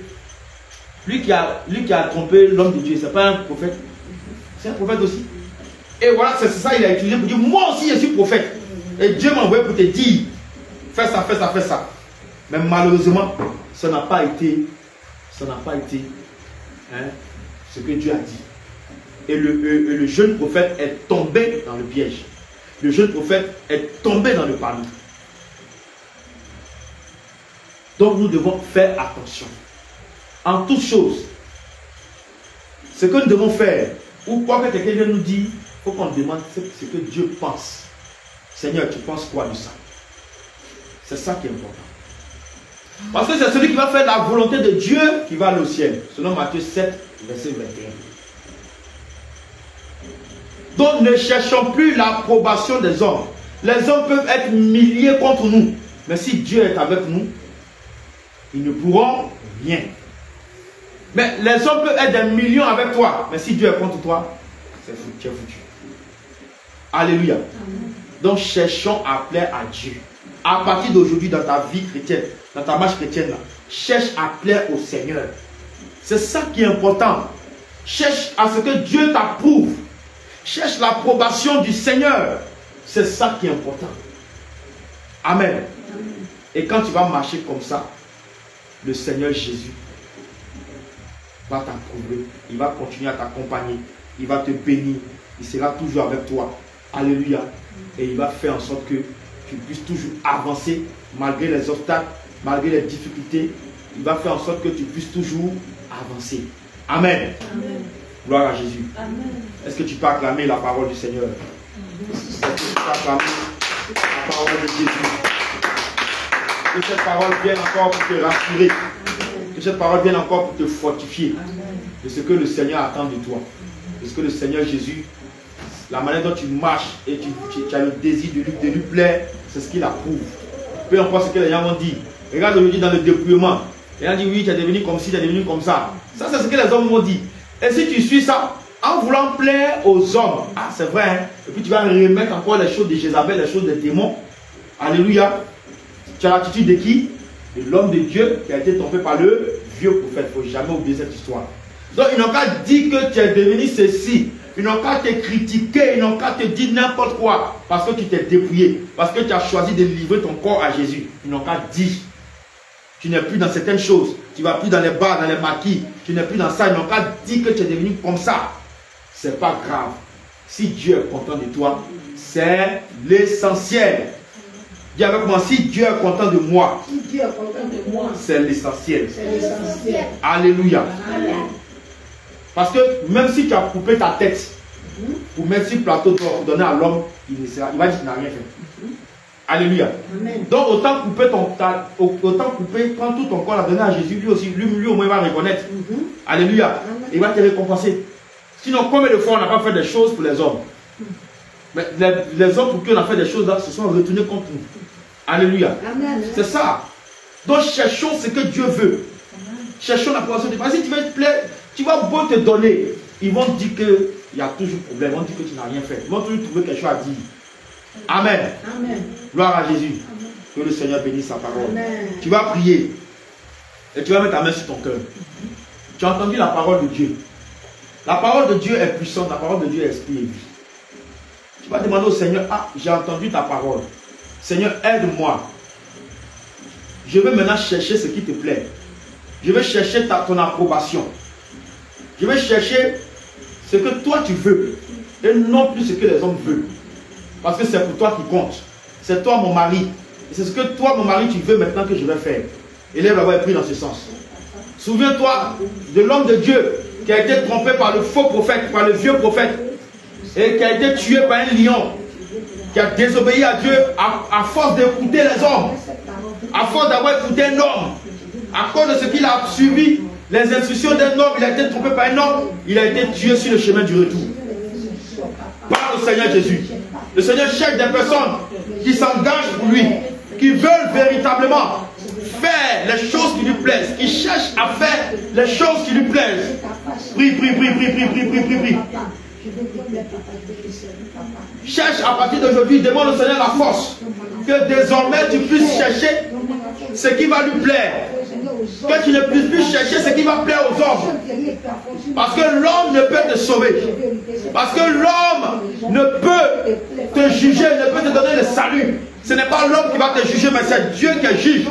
Lui qui a trompé l'homme de Dieu, c'est pas un prophète. C'est un prophète aussi. Et voilà, c'est ça il a utilisé pour dire, moi aussi je suis prophète. Et Dieu m'a envoyé pour te dire fais ça, fais ça, fais ça. Mais malheureusement, ça n'a pas été hein, ce que Dieu a dit. Et le jeune prophète est tombé dans le piège. Le jeune prophète est tombé dans le panneau. Donc nous devons faire attention. En toutes choses, ce que nous devons faire, ou quoi que quelqu'un nous dit, il faut qu'on demande ce que Dieu pense. Seigneur, tu penses quoi de ça? C'est ça qui est important. Parce que c'est celui qui va faire la volonté de Dieu qui va aller au ciel. Selon Matthieu 7, verset 21. Donc ne cherchons plus l'approbation des hommes. Les hommes peuvent être milliers contre nous. Mais si Dieu est avec nous, ils ne pourront rien. Mais les hommes peuvent être des millions avec toi. Mais si Dieu est contre toi, c'est foutu, tu es foutu. Alléluia. Amen. Donc cherchons à plaire à Dieu. À partir d'aujourd'hui dans ta vie chrétienne, dans ta marche chrétienne, là, cherche à plaire au Seigneur. C'est ça qui est important. Cherche à ce que Dieu t'approuve. Cherche l'approbation du Seigneur. C'est ça qui est important. Amen. Amen. Et quand tu vas marcher comme ça, le Seigneur Jésus va t'approuver. Il va continuer à t'accompagner. Il va te bénir. Il sera toujours avec toi. Alléluia. Et il va faire en sorte que tu puisses toujours avancer malgré les obstacles, malgré les difficultés. Il va faire en sorte que tu puisses toujours avancer. Amen. Amen. Gloire à Jésus. Est-ce que tu peux acclamer la parole du Seigneur? Est-ce que tu peux acclamer la parole de Jésus? Que cette parole vienne encore pour te rassurer. Que cette parole vienne encore pour te fortifier de ce que le Seigneur attend de toi. De ce que le Seigneur Jésus, la manière dont tu marches et tu as le désir de lui plaire, c'est ce qu'il approuve. Peu importe ce que les gens vont dire. Regarde aujourd'hui dans le dépouillement. Les gens disent oui, tu es devenu comme ci, tu es devenu comme ça. Ça, c'est ce que les hommes vont dire. Et si tu suis ça, en voulant plaire aux hommes, ah c'est vrai, hein? Et puis tu vas remettre encore les choses de Jézabel, les choses des démons. Alléluia. Tu as l'attitude de qui? De l'homme de Dieu qui a été trompé par le vieux prophète. Il ne faut jamais oublier cette histoire. Donc ils n'ont qu'à dire que tu es devenu ceci. Ils n'ont qu'à te critiquer, ils n'ont qu'à te dire n'importe quoi. Parce que tu t'es dépouillé. Parce que tu as choisi de livrer ton corps à Jésus. Ils n'ont qu'à dire. Tu n'es plus dans certaines choses. Tu ne vas plus dans les bars, dans les maquis. Tu n'es plus dans ça. Ils n'ont qu'à dire que tu es devenu comme ça. Ce n'est pas grave. Si Dieu est content de toi, c'est l'essentiel. Dis avec moi, si Dieu est content de moi, c'est l'essentiel. Alléluia. Amen. Parce que même si tu as coupé ta tête pour mettre sur le plateau d'or pour donner à l'homme, il va dire qu'il n'a rien fait. Alléluia. Amen. Donc autant couper quand tout ton corps l'a donné à Jésus, lui aussi, lui au moins il va reconnaître. Alléluia. Amen. Il va te récompenser. Sinon, combien de fois on n'a pas fait des choses pour les hommes? Mais les hommes pour qui on a fait des choses là se sont retournés contre nous. Alléluia. C'est ça. Donc cherchons ce que Dieu veut. Amen. Cherchons l'approbation de Dieu. Parce que si tu veux te plaire, tu vas beau te donner. Ils vont dire qu'il y a toujours problème. Ils vont dire que tu n'as rien fait. Ils vont toujours trouver quelque chose à dire. Amen. Amen. Gloire à Jésus. Amen. Que le Seigneur bénisse sa parole. Amen. Tu vas prier. Et tu vas mettre ta main sur ton cœur. Tu as entendu la parole de Dieu. La parole de Dieu est puissante. La parole de Dieu est esprit et vie. Tu vas demander au Seigneur, ah, j'ai entendu ta parole. Seigneur, aide-moi. Je veux maintenant chercher ce qui te plaît. Je veux chercher ton approbation. Je veux chercher ce que toi tu veux. Et non plus ce que les hommes veulent. Parce que c'est pour toi qui compte. C'est toi mon mari. Et c'est ce que toi mon mari tu veux maintenant que je vais faire. Élève la voix et prie dans ce sens. Souviens-toi de l'homme de Dieu qui a été trompé par le faux prophète, par le vieux prophète. Et qui a été tué par un lion. Qui a désobéi à Dieu à force d'écouter les hommes. À force d'avoir écouté un homme. À cause de ce qu'il a suivi, les instructions d'un homme, il a été trompé par un homme. Il a été tué sur le chemin du retour. Par le Seigneur Jésus. Le Seigneur cherche des personnes qui s'engagent pour lui. Qui veulent véritablement faire les choses qui lui plaisent. Qui cherchent à faire les choses qui lui plaisent. Prie, prie, prie, prie, prie, prie, prie, prie, prie. Cherche à partir d'aujourd'hui, demande au Seigneur la force. Que désormais tu puisses chercher ce qui va lui plaire. Que tu ne puisses plus chercher ce qui va plaire aux hommes. Parce que l'homme ne peut te sauver. Parce que l'homme ne peut te juger, ne peut te donner le salut. Ce n'est pas l'homme qui va te juger, mais c'est Dieu qui juge.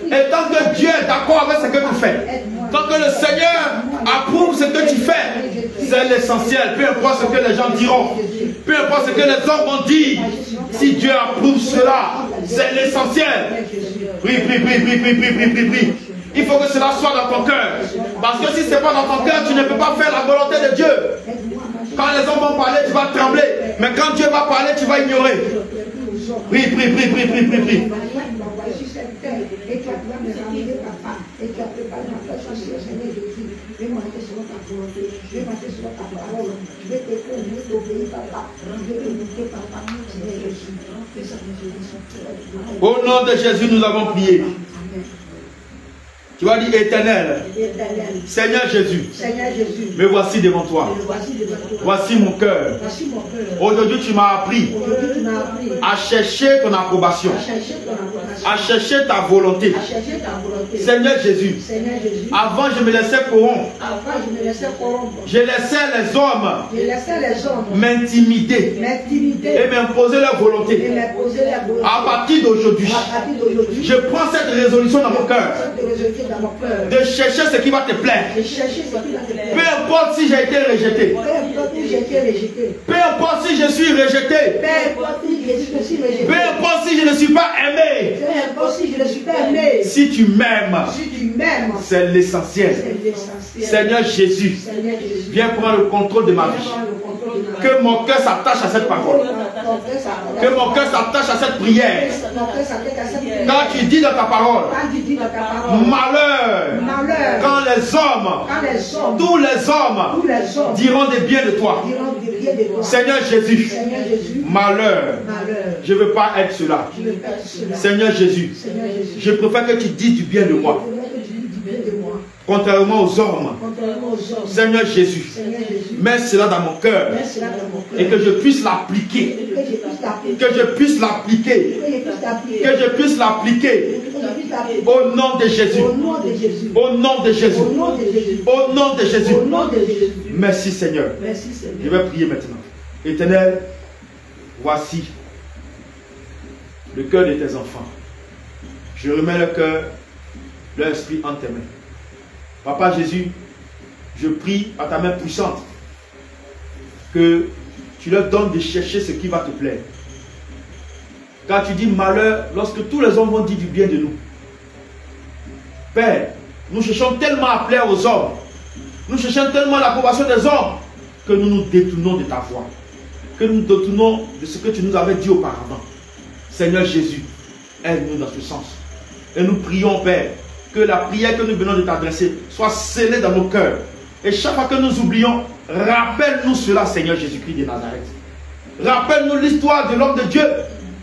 Et tant que Dieu est d'accord avec ce que tu fais, tant que le Seigneur approuve ce que tu fais, c'est l'essentiel. Peu importe ce que les gens diront, peu importe ce que les hommes vont dire, si Dieu approuve cela, c'est l'essentiel. Prie, prie, prie, prie, prie, prie, prie, prie, prie. Il faut que cela soit dans ton cœur. Parce que si ce n'est pas dans ton cœur, tu ne peux pas faire la volonté de Dieu. Quand les hommes vont parler, tu vas trembler. Mais quand Dieu va parler, tu vas ignorer. Prie, prie, prie, prie, prie, prie, prie.
Et tu as pu me ramener, papa. Et tu as préparé ma place sur le Seigneur Jésus. Je vais monter sur ta volonté. Je vais monter sur ta parole. Je vais t'écouter, je vais t'obéir, papa. Je vais t'écouter, papa. Seigneur Jésus.
Au nom de Jésus, nous avons prié. Tu vas dire éternel, Seigneur Jésus, me voici devant toi. Voici mon cœur. Aujourd'hui, tu m'as appris à chercher ton approbation, à chercher ta volonté. Seigneur Jésus, avant je me laissais corrompre. Je laissais les hommes m'intimider et m'imposer leur volonté. À partir d'aujourd'hui, je prends cette résolution dans mon cœur de chercher ce qui va te plaire. Peu importe si j'ai été rejeté. Peu importe si je suis rejeté. Peu importe si je ne suis pas aimé. Si tu m'aimes, c'est l'essentiel. Seigneur Jésus, viens prendre le contrôle de ma vie. Que mon cœur s'attache à cette parole. Que mon cœur s'attache à cette prière. Quand tu dis dans ta parole, malheur, quand les hommes, tous les hommes diront des biens de toi. Seigneur Jésus, malheur, je ne veux pas être cela. Seigneur Jésus, je préfère que tu dises du bien de moi. Contrairement aux hommes. Seigneur Jésus, mets cela dans mon cœur et que je puisse l'appliquer. Que je puisse l'appliquer. Que je puisse l'appliquer. Au nom de Jésus. Au nom de Jésus. Au nom de Jésus. Merci Seigneur. Je vais prier maintenant. Éternel, voici le cœur de tes enfants. Je remets le cœur, leur esprit en tes mains. Papa Jésus, je prie à ta main puissante que tu leur donnes de chercher ce qui va te plaire. Car tu dis malheur lorsque tous les hommes vont dire du bien de nous. Père, nous cherchons tellement à plaire aux hommes. Nous cherchons tellement l'approbation des hommes que nous nous détournons de ta voix. Que nous nous détournons de ce que tu nous avais dit auparavant. Seigneur Jésus, aide-nous dans ce sens. Et nous prions, Père, que la prière que nous venons de t'adresser soit scellée dans nos cœurs. Et chaque fois que nous oublions, rappelle-nous cela, Seigneur Jésus-Christ de Nazareth. Rappelle-nous l'histoire de l'homme de Dieu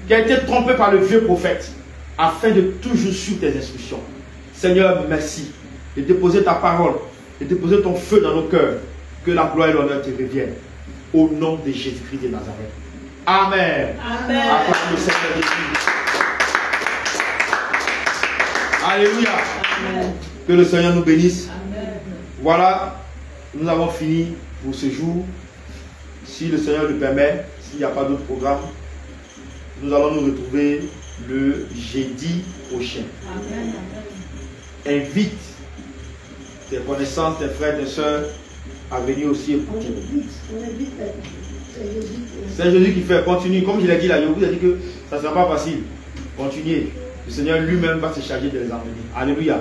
qui a été trompé par le vieux prophète, afin de toujours suivre tes instructions. Seigneur, merci de déposer ta parole, de déposer ton feu dans nos cœurs. Que la gloire et l'honneur te reviennent. Au nom de Jésus-Christ de Nazareth. Amen. Amen. Acclame le Seigneur Jésus. Alléluia. Amen. Que le Seigneur nous bénisse. Amen. Voilà, nous avons fini pour ce jour. Si le Seigneur le permet, s'il n'y a pas d'autre programme, nous allons nous retrouver le jeudi prochain. Amen. Invite tes connaissances, tes frères, tes soeurs à venir aussi écouter. C'est Jésus qui fait. Continue. Comme je l'ai dit là, je vous ai dit que ça ne sera pas facile. Continuez. Le Seigneur lui-même va se charger de les emmener. Alléluia.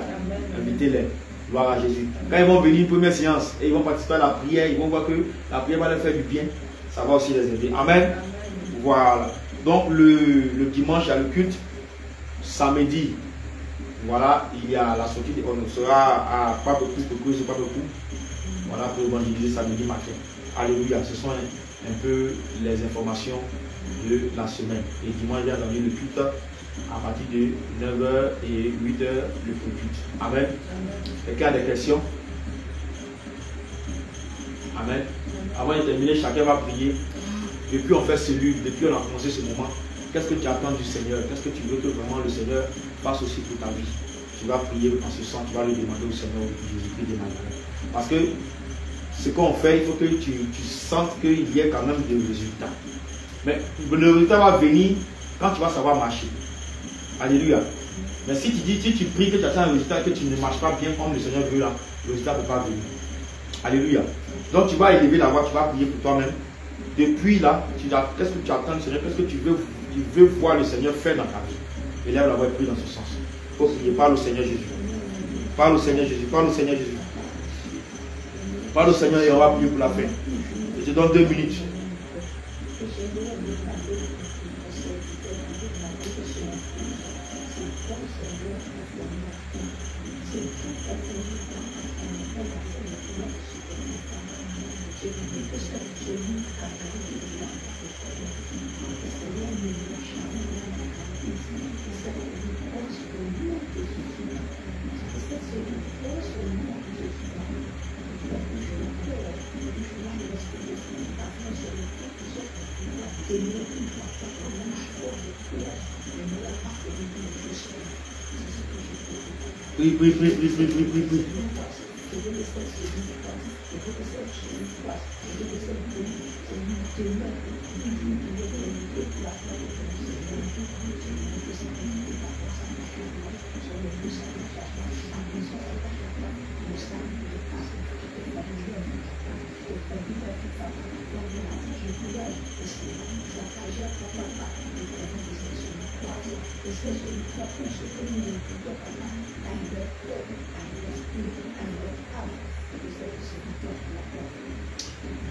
Invitez-les. Gloire à Jésus. Quand ils vont venir une première séance et ils vont participer à la prière, ils vont voir que la prière va leur faire du bien. Ça va aussi les aider. Amen. Voilà. Donc le dimanche, il y a le culte. Samedi, voilà, il y a la sortie. On sera à pas beaucoup, pas beaucoup. Voilà, pour évangéliser samedi matin. Alléluia. Ce sont un peu les informations de la semaine. Et dimanche, il y a le culte à partir de 9h et 8h le culte. Amen. Quelqu'un a des questions? Amen. Avant de terminer, chacun va prier. Depuis on fait cellule, depuis on a commencé ce moment, qu'est-ce que tu attends du Seigneur? Qu'est-ce que tu veux que vraiment le Seigneur fasse aussi pour ta vie? Tu vas prier en ce sens, tu vas le demander au Seigneur Jésus-Christ de Nazareth. Parce que ce qu'on fait, il faut que tu sentes qu'il y ait quand même des résultats. Mais le résultat va venir quand tu vas savoir marcher. Alléluia. Mais si tu pries que tu attends un résultat et que tu ne marches pas bien comme le Seigneur veut là, le résultat ne peut pas venir. Alléluia. Donc tu vas élever la voix, tu vas prier pour toi-même. Depuis là, qu'est-ce que tu attends du Seigneur? Qu'est-ce que tu veux voir le Seigneur faire dans ta vie? Élève la voix et prie dans ce sens. Il faut prier. Parle au Seigneur Jésus. Parle au Seigneur Jésus. Parle au Seigneur Jésus. Parle au Seigneur et on va prier pour la fin. Je te donne 2 minutes. Prie.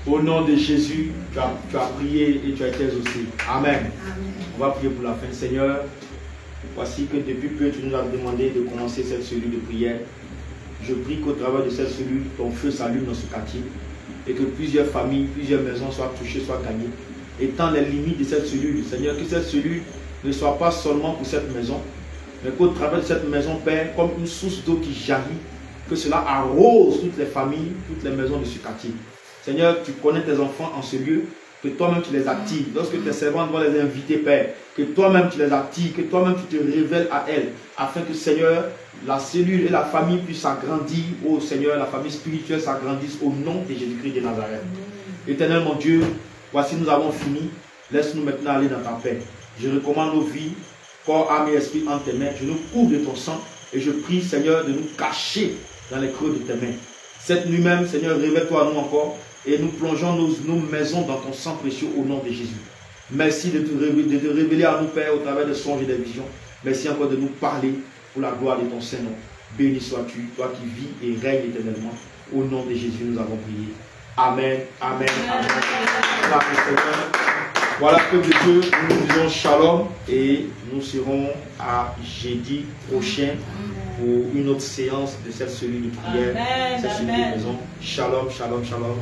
Au nom de Jésus, tu as prié et tu as été exaucé. Amen. On va prier pour la fin. Seigneur, voici que depuis peu tu nous as demandé de commencer cette cellule de prière. Je prie qu'au travers de cette cellule, ton feu s'allume dans ce quartier et que plusieurs familles, plusieurs maisons soient touchées, soient gagnées. Étant les limites de cette cellule, Seigneur, que cette cellule ne soit pas seulement pour cette maison, mais qu'au travers de cette maison, Père, comme une source d'eau qui jaillit, que cela arrose toutes les familles, toutes les maisons de ce quartier. Seigneur, tu connais tes enfants en ce lieu, que toi-même tu les actives. Lorsque tes servants doivent les inviter, Père, que toi-même tu les actives, que toi-même tu te révèles à elles, afin que, Seigneur, la cellule et la famille puissent s'agrandir. Oh Seigneur, la famille spirituelle s'agrandisse au nom de Jésus-Christ de Nazareth. Éternel mon Dieu, voici nous avons fini. Laisse-nous maintenant aller dans ta paix. Je recommande nos vies, corps, âme et esprit en tes mains. Je nous couvre de ton sang et je prie, Seigneur, de nous cacher dans les creux de tes mains. Cette nuit même, Seigneur, révèle-toi à nous encore et nous plongeons nos maisons dans ton sang précieux au nom de Jésus. Merci de te révéler à nous, Père, au travers des songes et des visions. Merci encore de nous parler pour la gloire de ton Saint-Nom. Béni sois-tu, toi qui vis et règnes éternellement. Au nom de Jésus, nous avons prié. Amen, amen, amen. Voilà, peuple de Dieu, nous nous disons shalom et nous serons à jeudi prochain pour une autre séance de cette cellule de prière, cette cellule de maison. Shalom, shalom, shalom.